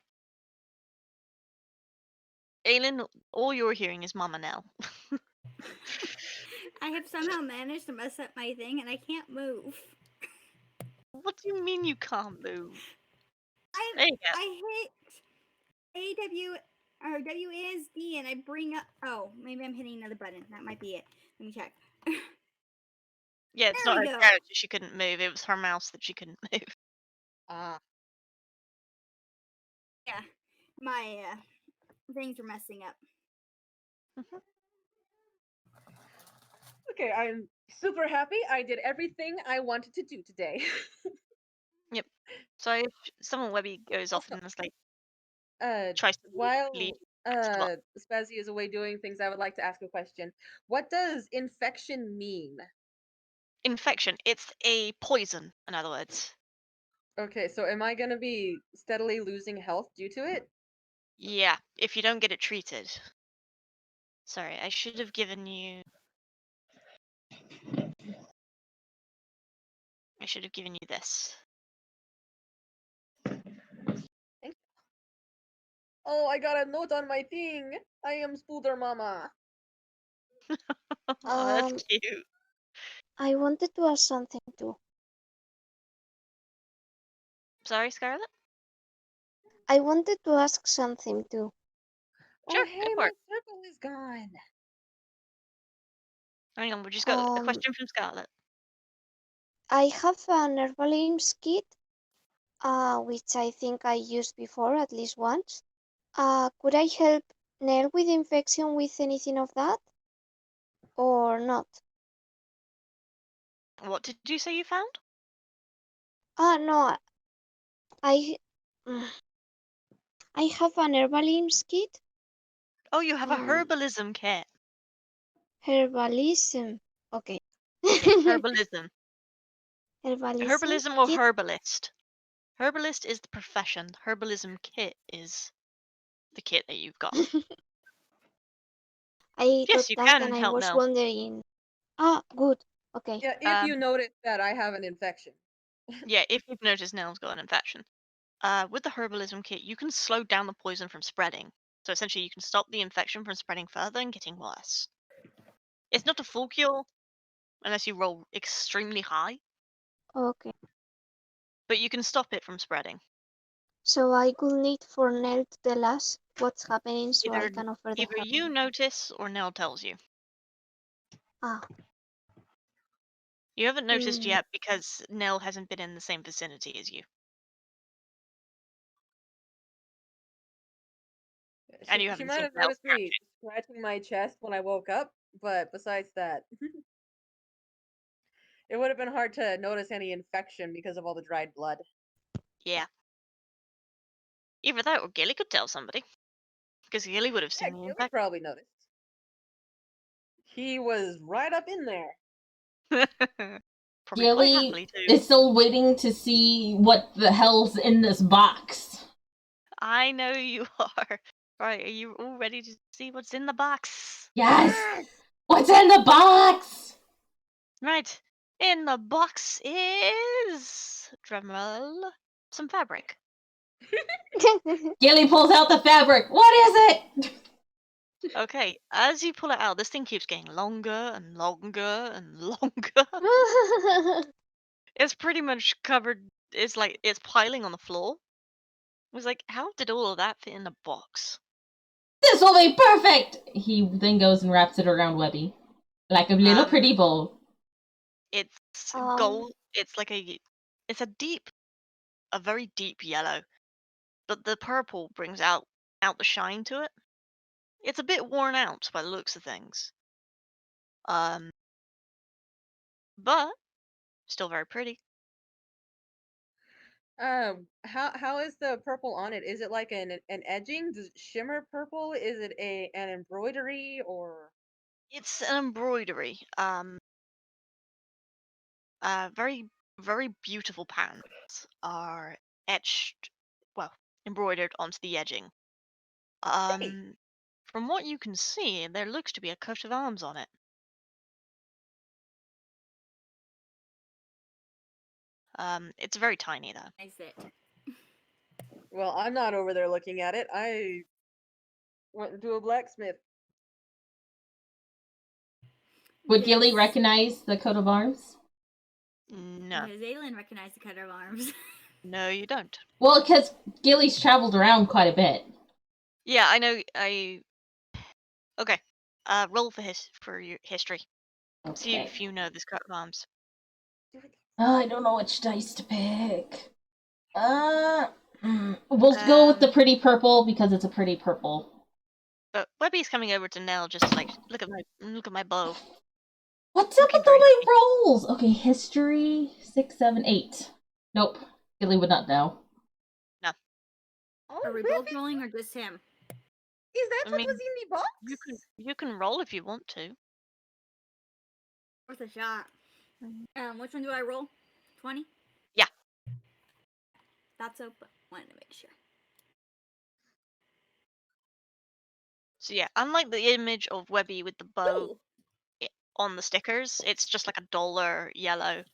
Alyn, all you're hearing is Mama Knell. I have somehow managed to mess up my thing and I can't move. What do you mean you can't move? I There you go. I hit AW or WASD and I bring up. Oh, maybe I'm hitting another button. That might be it. Let me check. Yeah, it's There not we her go. character she couldn't move. It was her mouse that she couldn't move. Ah. Yeah, my things are messing up. Okay, I'm super happy. I did everything I wanted to do today. Yep. So if someone Webby goes off Also, and is like tries to lead while well, Spazzy is away doing things, I would like to ask a question. What does infection mean? infection, it's a poison, in other words. Okay, so am I gonna be steadily losing health due to it? Yeah, if you don't get it treated. Sorry, I should have given you this. Oh, I got a note on my thing. I am Spooder Mama. Oh, that's cute. I wanted to ask something too. Sorry, Scarlet? I wanted to ask something too. Sure, Oh, go hey, for my it. circle is gone. Hang on, we just got a Um, question from Scarlet. I have an Herbalims kit, which I think I used before at least once. Could I help Knell with infection with anything of that? Or not? What did you say you found? No, I I have an Herbalims kit. Oh, you have a Um, herbalism kit. Herbalism. Okay. Yeah, herbalism. Herbalism Herbalism or kit. herbalist. Herbalist is the profession. Herbalism kit is the kit that you've got. I Yes, thought you that can and I help was Knell. wondering. Ah, good. Okay. Yeah, if Um, you notice that I have an infection. yeah, if you've noticed Knell's got an infection. With the herbalism kit, you can slow down the poison from spreading. So essentially, you can stop the infection from spreading further and getting worse. It's not a full cure, unless you roll extremely high, Okay. but you can stop it from spreading. So I could need for Nell to tell us what's happening so I Either can offer the either help. you notice or Knell tells you. Ah. You haven't noticed Mm, yet because Knell hasn't been in the same vicinity as you, and you She haven't might seen have Knell noticed me scratching. scratching my chest when I woke up, but besides that, it would have been hard to notice any infection because of all the dried blood. Yeah. Either that or Gillie could tell somebody, because Gillie would have Yeah, seen the Gilly probably noticed. He was right up in there. infection. Probably quite Gillie happily too. is still waiting to see what the hell's in this box. I know you are. Right, are you all ready to see what's in the box? Yes! What's in the box? Right. In the box is drumroll, some fabric. Gillie pulls out the fabric. What is it? Okay, as you pull it out, this thing keeps getting longer and longer and longer. It's pretty much covered. It's like it's piling on the floor. I was like, how did all of that fit in a box? This will be perfect! He then goes and wraps it around Webby. Like a little pretty bow. It's um, gold. It's like it's a very deep yellow, but the purple brings out the shine to it. It's a bit worn out by the looks of things. Um, but still very pretty. How is the purple on it? Is it like an edging? Does it shimmer purple? Is it an embroidery or? It's an embroidery. Very very beautiful patterns are etched, well, embroidered onto the edging. Hey, From what you can see, there looks to be a coat of arms on it. It's very tiny though. Is it? well, I'm not over there looking at it. I went to a blacksmith. Would Gillie Does, recognize the coat of arms? No, does Alyn recognize the coat of arms? no, you don't. Well, because Gillie's traveled around quite a bit. Yeah, I know. Okay. Roll for your history. See Okay. if you know this coat of arms. I don't know which dice to pick. We'll go with the Um, pretty purple because it's a pretty purple. but Webby's coming over to Knell, just like look at my bow. What's up Looking with all very my happy. rolls? Okay, history 6, 7, 8. Nope, Gillie would not know. No, Oh, Are we really? both rolling or just him? Is that I what was mean in the box? you can roll if you want to. Worth a shot. Mhm. Which one do I roll? 20? Yeah. That's open. Wanted to make sure. So yeah, unlike the image of Webby with the bow Ooh. on the stickers, it's just like a duller yellow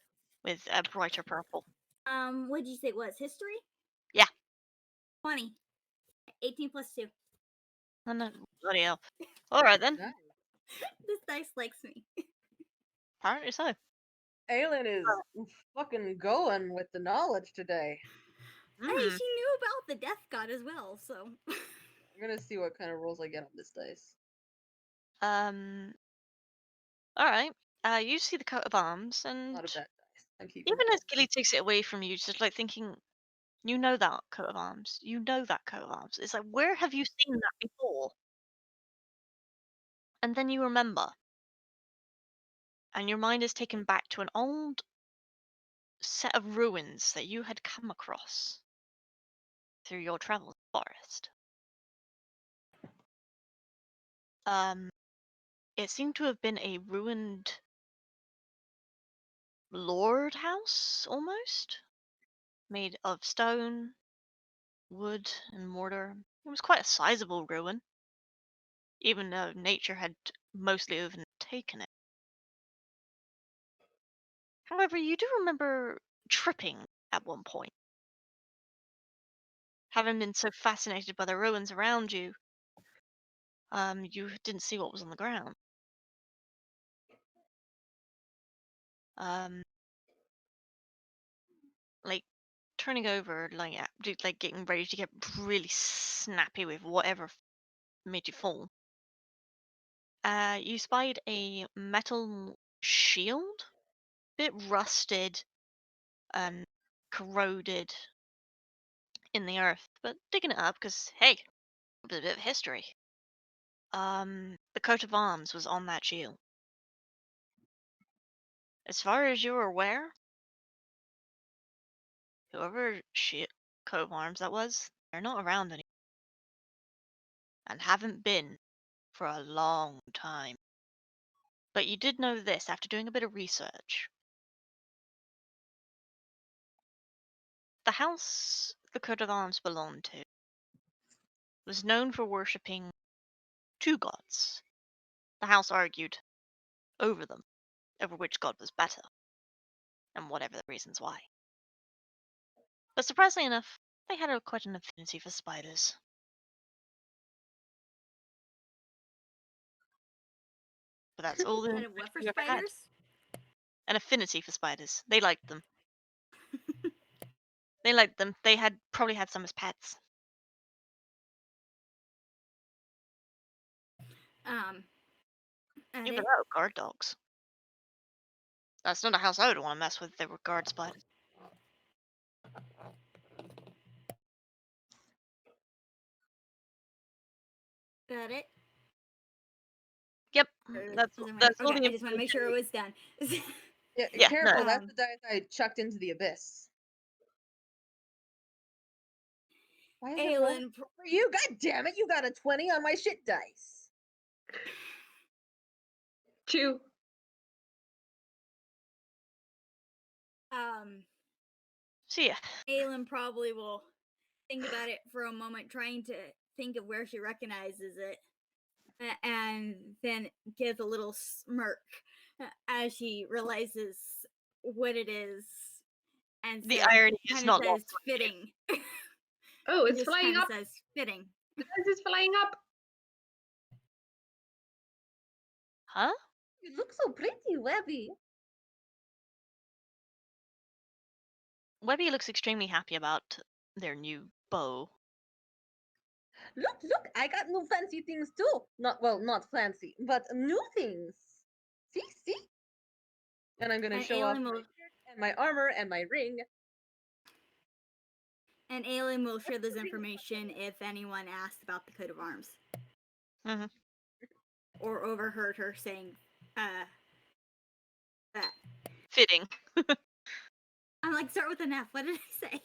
with a brighter purple. What did you say it was? History? Yeah. 20. 18 plus 2. Oh, no, bloody hell. All right then. Nice. This dice likes me. Apparently so. Alyn is fucking going with the knowledge today. Hey, Mm. she knew about the death god as well, so. I'm gonna see what kind of rolls I get on this dice. Um. All right. You see the coat of arms, and Not a bad dice. I'm keeping even that as Gillie takes it away from you, just like thinking, you know that coat of arms. You know that coat of arms. It's like, where have you seen that before? And then you remember, and your mind is taken back to an old set of ruins that you had come across through your travels in the forest. Um, it seemed to have been a ruined lord house, almost, made of stone, wood, and mortar. It was quite a sizable ruin. even though nature had mostly overtaken it. However, you do remember tripping at one point, having been so fascinated by the ruins around you, you didn't see what was on the ground. Um, like turning over, like getting ready to get really snappy with whatever made you fall. You spied a metal shield, bit rusted, corroded in the earth, but digging it up because hey, a bit of history. The coat of arms was on that shield. As far as you're aware, whoever coat of arms that was, they're not around anymore, and haven't been for a long time. But you did know this after doing a bit of research. The house the coat of arms belonged to was known for worshipping two gods. The house argued over them, over which god was better, and whatever the reasons why. But surprisingly enough, they had quite an affinity for spiders. But that's all the Kind of what for you ever had. spiders? An affinity for spiders. They liked them. They liked them. They had probably had some as pets. Are Even they? though guard dogs. That's not a house I would want to mess with if they were guard spiders. Got it? Yep, that's Okay, all the I just want to make sure it was done. Yeah, Yeah, careful. no. That's the dice I chucked into the abyss. Why is it rolling Alyn, for you? God damn it! You got a 20 on my shit dice. 2. So yeah, Alyn probably will think about it for a moment, trying to think of where she recognizes it, and then gives a little smirk as she realizes what it is, and the says, irony is kind of not says, lost on you. fitting. Oh, it's Just flying kind of up. says, fitting. Guys, it's flying up. Huh? You look so pretty, Webby. Webby looks extremely happy about their new bow. Look! I got new fancy things too. Not fancy, but new things. See? And I'm gonna And show off Alyn my will, shirt and my armor and my ring. and Alyn will share this information if anyone asks about the coat of arms. Mhm. Or overheard her saying that. Fitting. I'm like, start with an F. What did I say?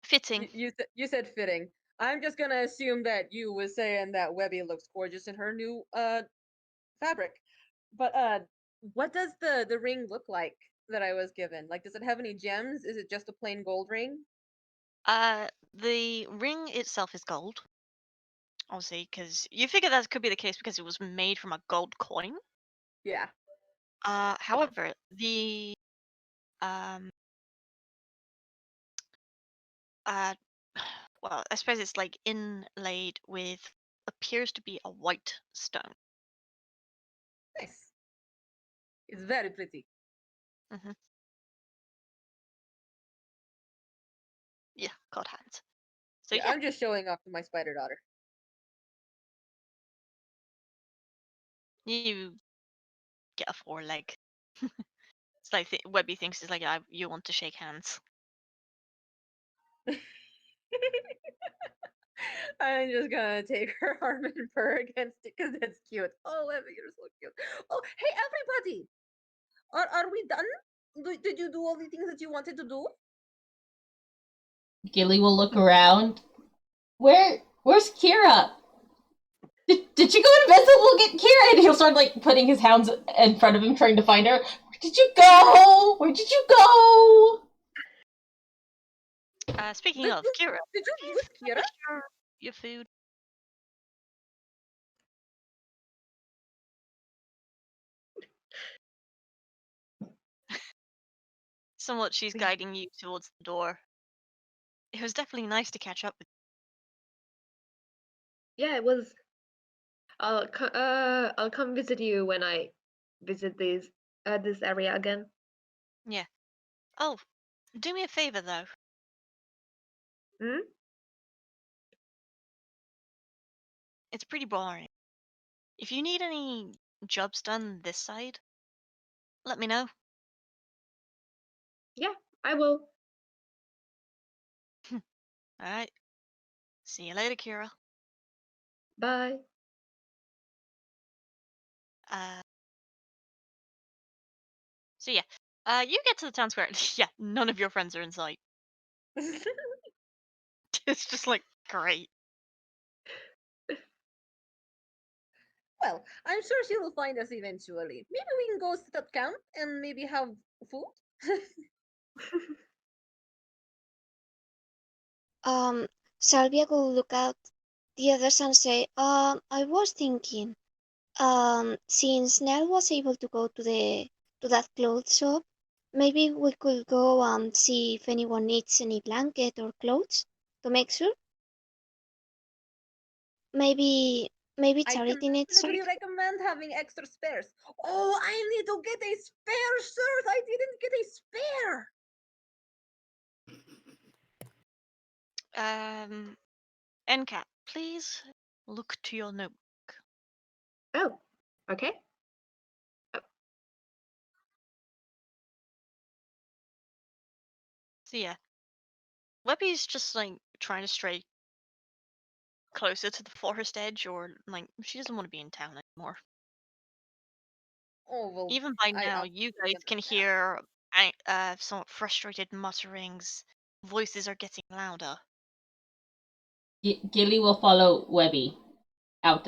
Fitting. You said fitting. I'm just gonna assume that you was saying that Webby looks gorgeous in her new fabric. But what does the ring look like that I was given? Like, does it have any gems? Is it just a plain gold ring? The ring itself is gold. Obviously, because you figure that could be the case because it was made from a gold coin. Yeah. However, the um uh well, I suppose it's like inlaid with appears to be a white stone. Nice. It's very pretty. Hmm. Yeah, god hands. So Yeah, yeah, I'm just showing off to my spider daughter. you get a foreleg. It's like Webby thinks it's like you want to shake hands. I'm just gonna take her arm and purr against it because it's cute. Oh, Webby, you're so cute. Oh, hey, everybody! Are we done? Did you do all the things that you wanted to do? Gillie will look around. Where's Kiira? Did she go invisible? Get Kiira! And he'll start like putting his hounds in front of him, trying to find her. Where did you go? Where did you go? Speaking of Kiira, Did you lose Kiira? your food. somewhat she's guiding you towards the door. It was definitely nice to catch up with Yeah, it was. I'll come visit you when I visit this area again. you. Yeah. Oh, do me a favor though. Hmm? It's pretty boring. If you need any jobs done this side, let me know. Yeah, I will. Alright. See you later, Kiira. Bye. Uh, so yeah. You get to the town square. Yeah, none of your friends are in sight. It's just like, great. Well, I'm sure she will find us eventually. Maybe we can go set up camp and maybe have food. Salvia will look at the others and say, I was thinking, since Knell was able to go to that clothes shop, maybe we could go and see if anyone needs any blanket or clothes to make sure. Maybe I can Charity needs some. definitely recommend having extra spares. Oh, I need to get a spare shirt. I didn't get a spare. Encat, please look to your notebook. Oh, okay. So yeah. Webby's just like trying to stray closer to the forest edge, or like she doesn't want to be in town anymore. Oh well. Even by I now, you guys absolutely can understand. hear somewhat frustrated mutterings. Voices are getting louder. Gillie will follow Webby out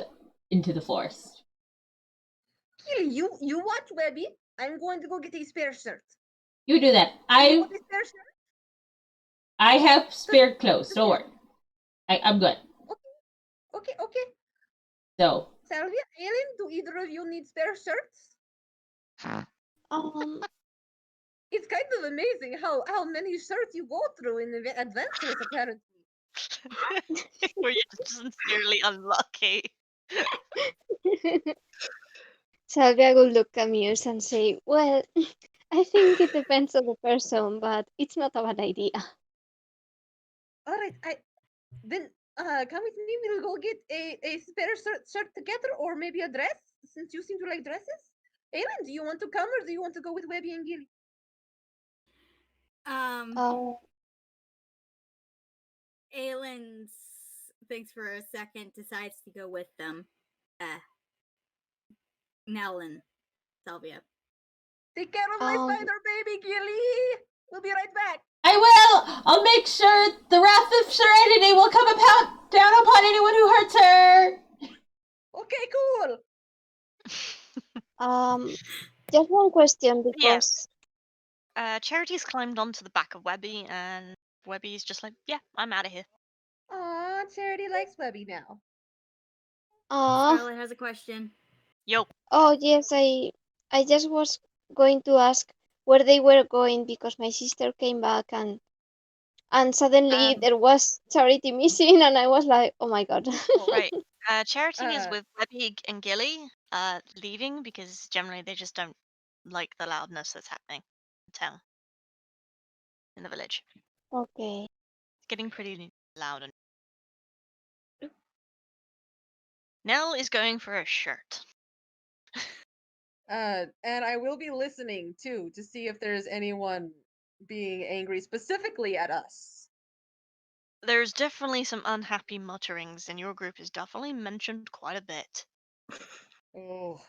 into the forest. Gillie, you watch Webby. I'm going to go get a spare shirt. You do that. You want a spare shirt? I have spare clothes. Don't worry. I'm good. Okay. So Salvia, Alyn, do either of you need spare shirts? Um, It's kind of amazing how many shirts you go through in the adventures, apparently. Where you're just sincerely unlucky. Salvia will look amused and say, well, I think it depends on the person, but it's not a bad idea. All right, then come with me. We'll go get a spare shirt together, or maybe a dress, since you seem to like dresses. Alyn, do you want to come, or do you want to go with Webby and Gillie? Oh, Alyn thinks for a second, decides to go with them. Knell and Salvia. Take care of my spider baby, Gillie. We'll be right back. I will. I'll make sure the wrath of Serenity will come down upon anyone who hurts her. Okay, cool. Just one question because Charity's climbed onto the back of Webby, and Webby's just like, yeah, I'm out of here. Aw, Charity likes Webby now. Scarlet has a question. Yo. Oh yes, I just was going to ask where they were going because my sister came back and suddenly there was Charity missing and I was like, oh my god. Right. Charity is with Webby and Gillie, leaving because generally they just don't like the loudness that's happening in town, in the village. Okay. It's getting pretty loud. And Knell is going for a shirt. And I will be listening too to see if there's anyone being angry specifically at us. There's definitely some unhappy mutterings, and your group is definitely mentioned quite a bit. Oh,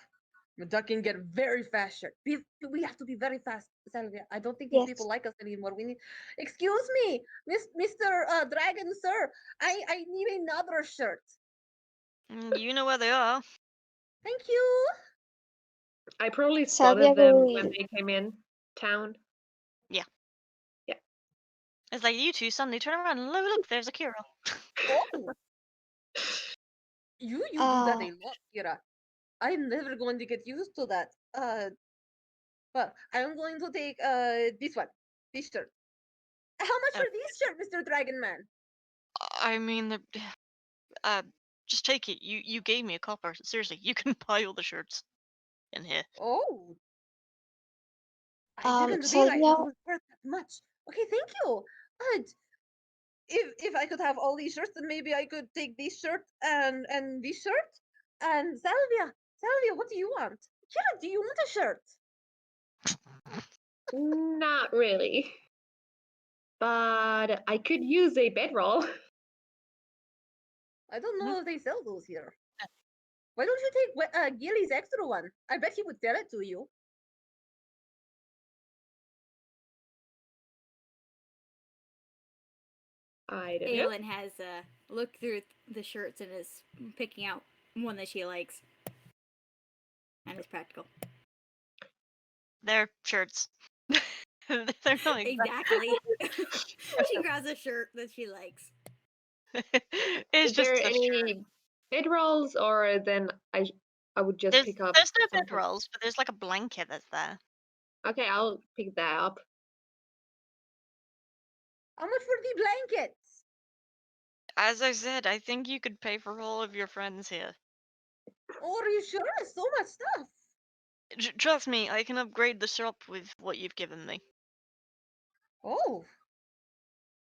Duck can get very fast shirt. We have to be very fast, Salvia. I don't think these Yes. people like us anymore. We need. Excuse me, Mr. Dragon, sir. I need another shirt. You know where they are. Thank you. I probably Salvia spotted them will- when they came in town. Yeah. Yeah. It's like you two suddenly turn around and look, there's a Kiira. Oh. You do that a lot, Kiira. I'm never going to get used to that. But I'm going to take this one. This shirt. How much for this shirt, Mr. Dragon Man? I mean, just take it. You gave me a copper. Seriously, you can buy all the shirts in here. Oh. I didn't realize it Salvia, was worth that much. Okay, thank you. But if I could have all these shirts, then maybe I could take this shirt and this shirt. And Salvia, what do you want? Kiira, do you want a shirt? Not really. But I could use a bedroll. I don't know if they sell those here. Why don't you take Gillie's extra one? I bet he would sell it to you. I don't know. Alyn has looked through the shirts and is picking out one that she likes. And it's practical. They're shirts. They're not Exactly. She grabs a shirt that she likes. It's Is just there a shirt. any bedrolls, or then I would just There's pick up? no something? bedrolls, but there's like a blanket that's there. Okay, I'll pick that up. How much for the blankets? As I said, I think you could pay for all of your friends here. Oh, are you sure? There's so much stuff. Trust me, I can upgrade the shop with what you've given me. Oh.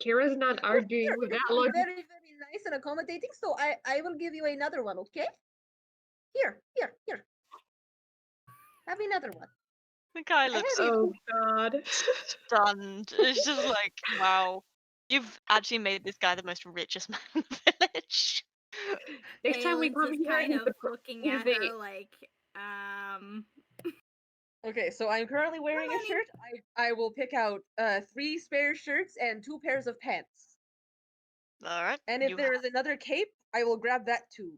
Kira's not arguing with that logic. Very, very nice and accommodating. So I will give you another one, okay? Here. Have another one. The guy looks Oh God. stunned. It's just like, wow. You've actually made this guy the most richest man in the village. Next time we Alyn's come just here, kind he's of looking at the- her like, Okay, so I'm currently wearing a shirt. I will pick out 3 spare shirts and 2 pairs of pants. All right. And if there is another cape, I will grab that too.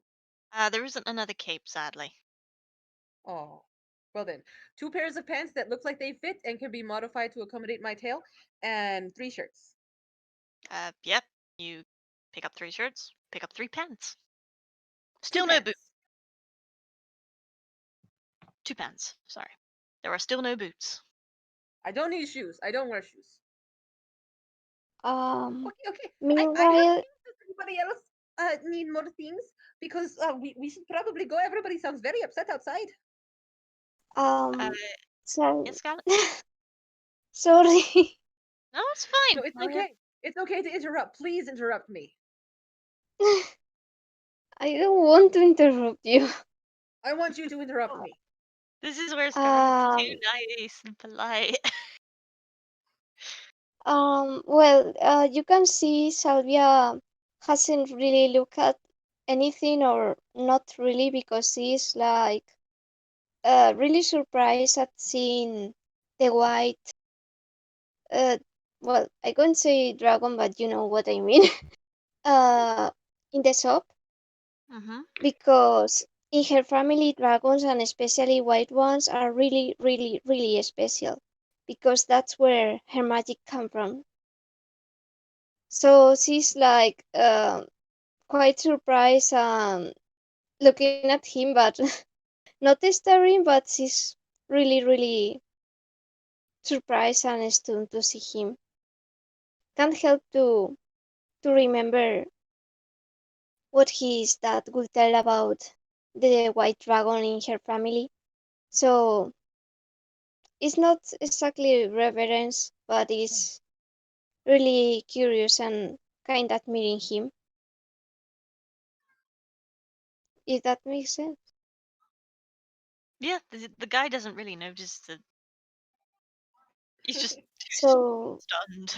There isn't another cape, sadly. Oh. Well then, 2 pairs of pants that look like they fit and can be modified to accommodate my tail, and 3 shirts. Yep. You pick up 3 shirts, pick up 3 pants. 2 Still no pants. boots. 2 pants. Sorry. There are still no boots. I don't need shoes. I don't wear shoes. Okay. I meanwhile, have things. Does anybody else need more things? Because we should probably go. Everybody sounds very upset outside. so Yes, Scarlet? sorry. No, it's fine. No, it's okay. It's okay to interrupt. Please interrupt me. I don't want to interrupt you. I want you to interrupt me. This is where Scarlet's too Um, nice and polite. well, you can see Salvia hasn't really looked at anything, or not really, because she's like really surprised at seeing the white well, I couldn't say dragon, but you know what I mean. In the shop, because in her family, dragons, and especially white ones, are really, really, really special, because that's where her magic come from. So she's like quite surprised and looking at him, but not staring, but she's really, really surprised and stunned to see him. Can't help to remember what his dad would tell about the white dragon in her family. So it's not exactly reverence, but it's really curious and kind of admiring him. If that makes sense. Yeah, the guy doesn't really notice that. He's just So stunned.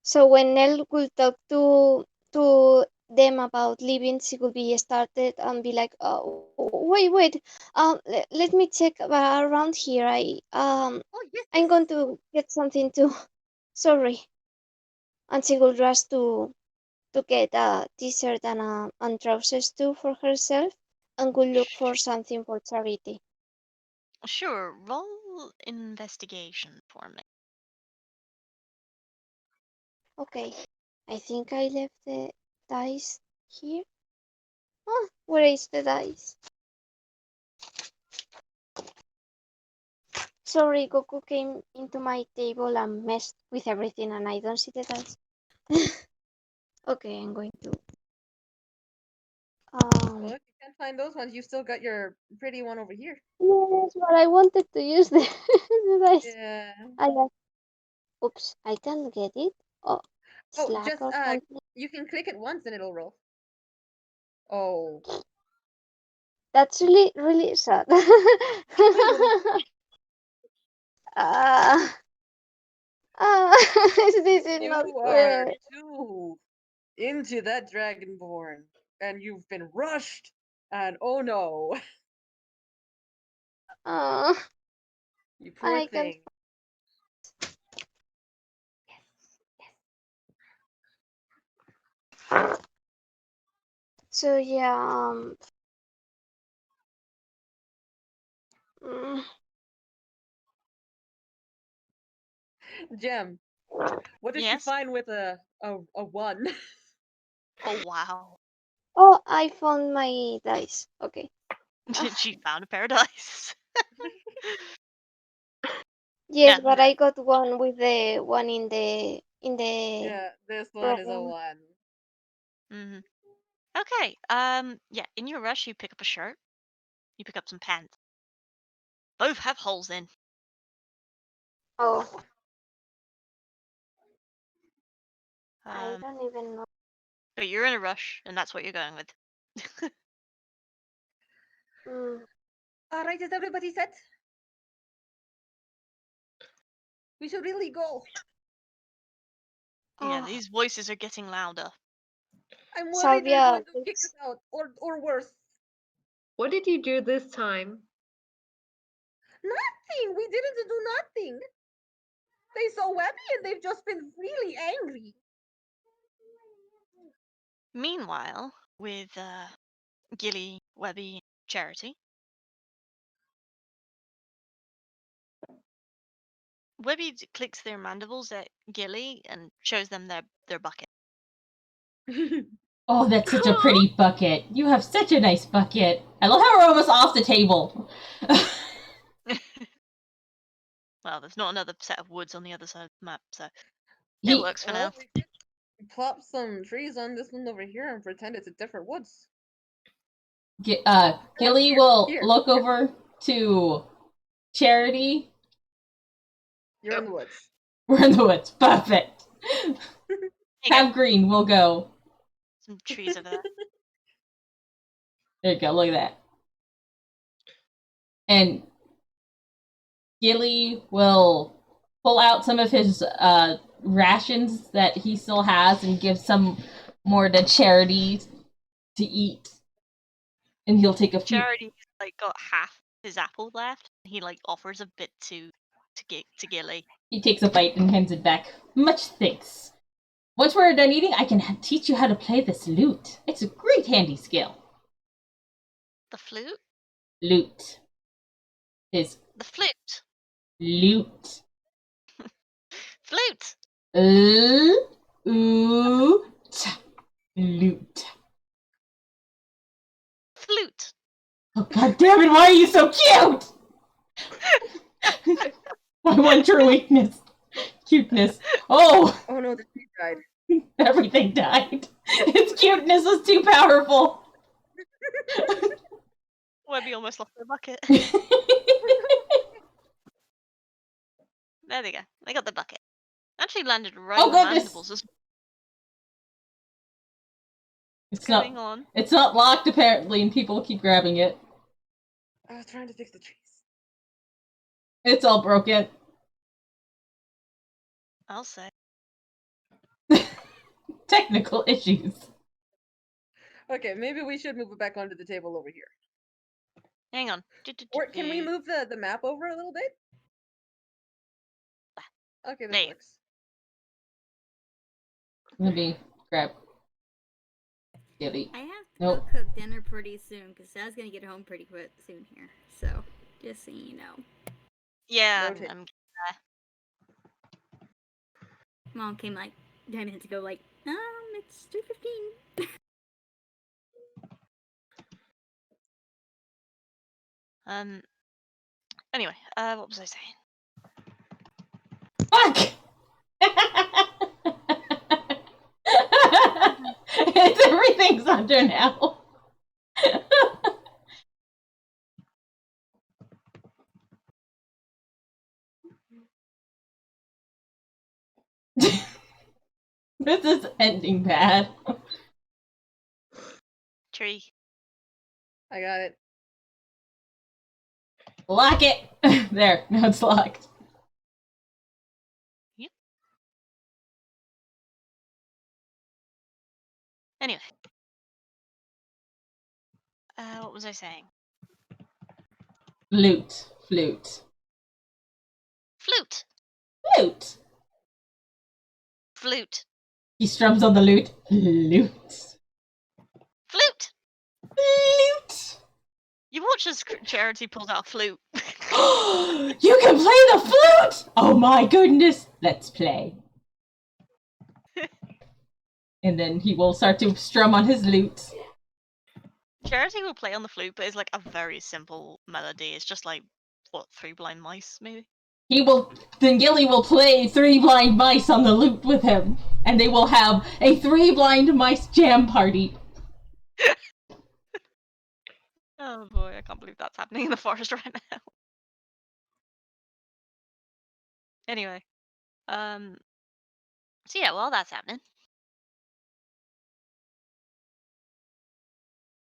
so when Knell will talk to them about leaving, she will be started and be like, oh, wait, let me check around here. Oh yes. I'm going to get something to. Sorry. And she will rush to get a t-shirt and trousers too for herself, and will look for something for charity. Sure, roll investigation for me. Okay, I think I left the dice here. Oh, where is the dice? Sorry, Goku came into my table and messed with everything, and I don't see the dice. Okay, I'm going to. Well, if you can't find those ones, you still got your pretty one over here. Yes, but I wanted to use the dice. Yeah. Oops, I can't get it. Oh, Oh, Slack just or something. you can click it once and it'll roll. Oh. That's really, really sad. Ah, this is not You are fair. too into that Dragonborn, and you've been rushed, and oh no, Uh, you and poor I can't. thing. So yeah, mm, Gem, what did you Yes. find with a one? Oh wow. oh, I found my dice. Okay. She found a paradise. Yes, Yeah. but I got one with the one in the Yeah, this one is a room. one. hmm Okay. Yeah. In your rush, you pick up a shirt. You pick up some pants. Both have holes in. Oh, I Um, don't even know. but you're in a rush, and that's what you're going with. Mm, All right, is everybody set? We should really go. Yeah. oh, These voices are getting louder. I'm worried they're Salvia, going to kick us out, or worse. What did you do this time? Nothing. We didn't do nothing. They saw Webby and they've just been really angry. Meanwhile, with Gillie, Webby, Charity, Webby clicks their mandibles at Gillie and shows them their bucket. Oh, that's such a pretty bucket. You have such a nice bucket. I love how we're almost off the table. Well, there's not another set of woods on the other side of the map, so it He, works for Well, now. we could plop some trees on this one over here and pretend it's a different woods. Gillie will Here. look over to Charity. You're in the woods. We're in the woods. Perfect. There you Have go. green. We'll go. Some trees over there. There you go. Look at that. And Gillie will pull out some of his rations that he still has and give some more to Charity to eat. And he'll take a few. Charity's like got half his apple left. He like offers a bit to Gillie. He takes a bite and hands it back. Much thanks. Once we're done eating, I can teach you how to play this lute. It's a great handy skill. The flute? Lute. His The flute. lute. Flute. Lute. Flute. Oh, god damn it, why are you so cute? My one true weakness. Cuteness. Oh, Oh no, the tree died. everything died. Its cuteness was too powerful. Webby almost lost the bucket. There they go. They got the bucket. Actually landed right Oh, on the goodness. mandibles. What's It's going not. on? It's not locked apparently, and people keep grabbing it. I was trying to fix the trees. It's all broken. I'll say. Technical issues. Okay, maybe we should move it back onto the table over here. Hang on. Or can we move the map over a little bit? Okay, that There. works. Let me grab Gillie. I have to Nope. go cook dinner pretty soon because Dad's gonna get home pretty quick soon here. So just so you know. Yeah, Noted. I'm Mom came like 10 minutes ago, like, it's 2:15. Anyway, what was I saying? Fuck! Everything's under now. This is ending bad. Tree. I got it. Lock it! There, now it's locked. Yep. Anyway. What was I saying? Flute. Flute. Flute. Flute! Flute. He strums on the lute. Flute. Flute. Flute! You watch as Charity pulls out a flute. You can play the flute! Oh my goodness! Let's play. And then he will start to strum on his lute. Charity will play on the flute, but it's like a very simple melody. It's just like, what, 3 blind mice, maybe? Then Gillie will play 3 blind mice on the lute with him. And they will have a 3 blind mice jam party. Oh boy, I can't believe that's happening in the forest right now. Anyway, so yeah, while that's happening,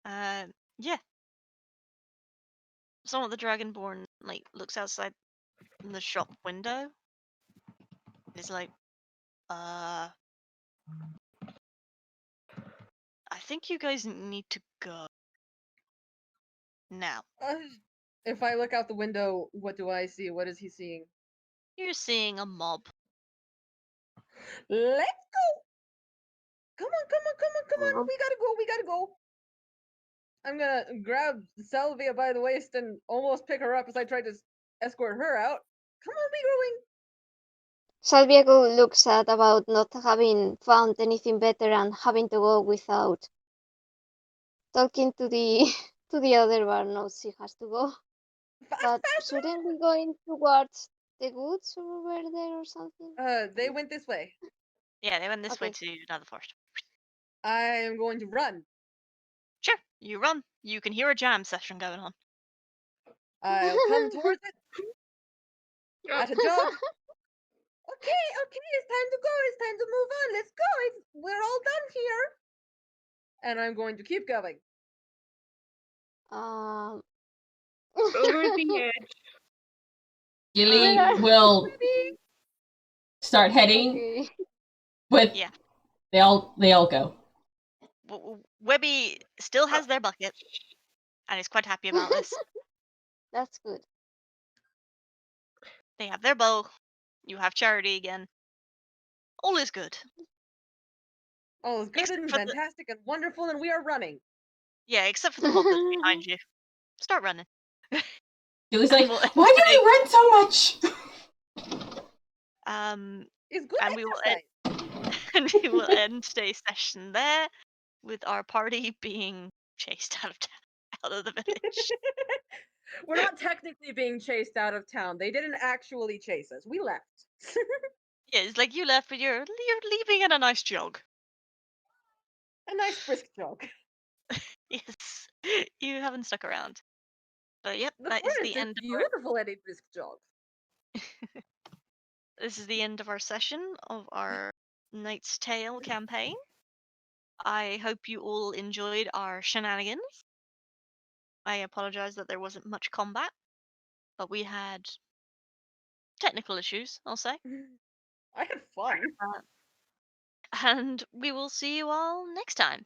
yeah, someone of the Dragonborn like looks outside the shop window and is like, I think you guys need to go now. If I look out the window, what do I see? What is he seeing? You're seeing a mob. Let's go! Come on, come on, come on, come on! We gotta go, we gotta go! I'm gonna grab Salvia by the waist and almost pick her up as I try to escort her out. Come on, be going! Salvia looks sad about not having found anything better and having to go without talking to the to the other bar. No, she has to go. Fast, But fast, shouldn't we go towards the woods over there or something? They went this way. Yeah, they went this way Okay. to another forest. I am going to run. Sure, you run. You can hear a jam session going on. I'll come towards it at a jog. Okay, it's time to go. It's time to move on. Let's go. We're all done here. And I'm going to keep going. Um. Over the edge. Gillie Where are will Maybe. start heading Okay. with... Yeah. They all go. Webby still has their bucket and is quite happy about this. That's good. They have their bow. You have Charity again. All is good. All is good Except and for the- fantastic and wonderful, and we are running. Yeah, except for the mob that's behind you. Start running. Gillie's like, Well, why do we run so much? It's good And we will end, exercise. and we will end today's session there, with our party being chased out of the village. We're not technically being chased out of town. They didn't actually chase us. We left. Yeah, it's like you left, but you're leaving in a nice jog. A nice brisk jog. Yes, you haven't stuck around. But yep, The that is forest the is end of beautiful at a brisk jog. this is the end of our session of our Knight's Tale campaign. I hope you all enjoyed our shenanigans. I apologize that there wasn't much combat, but we had technical issues, I'll say. I had fun. And we will see you all next time.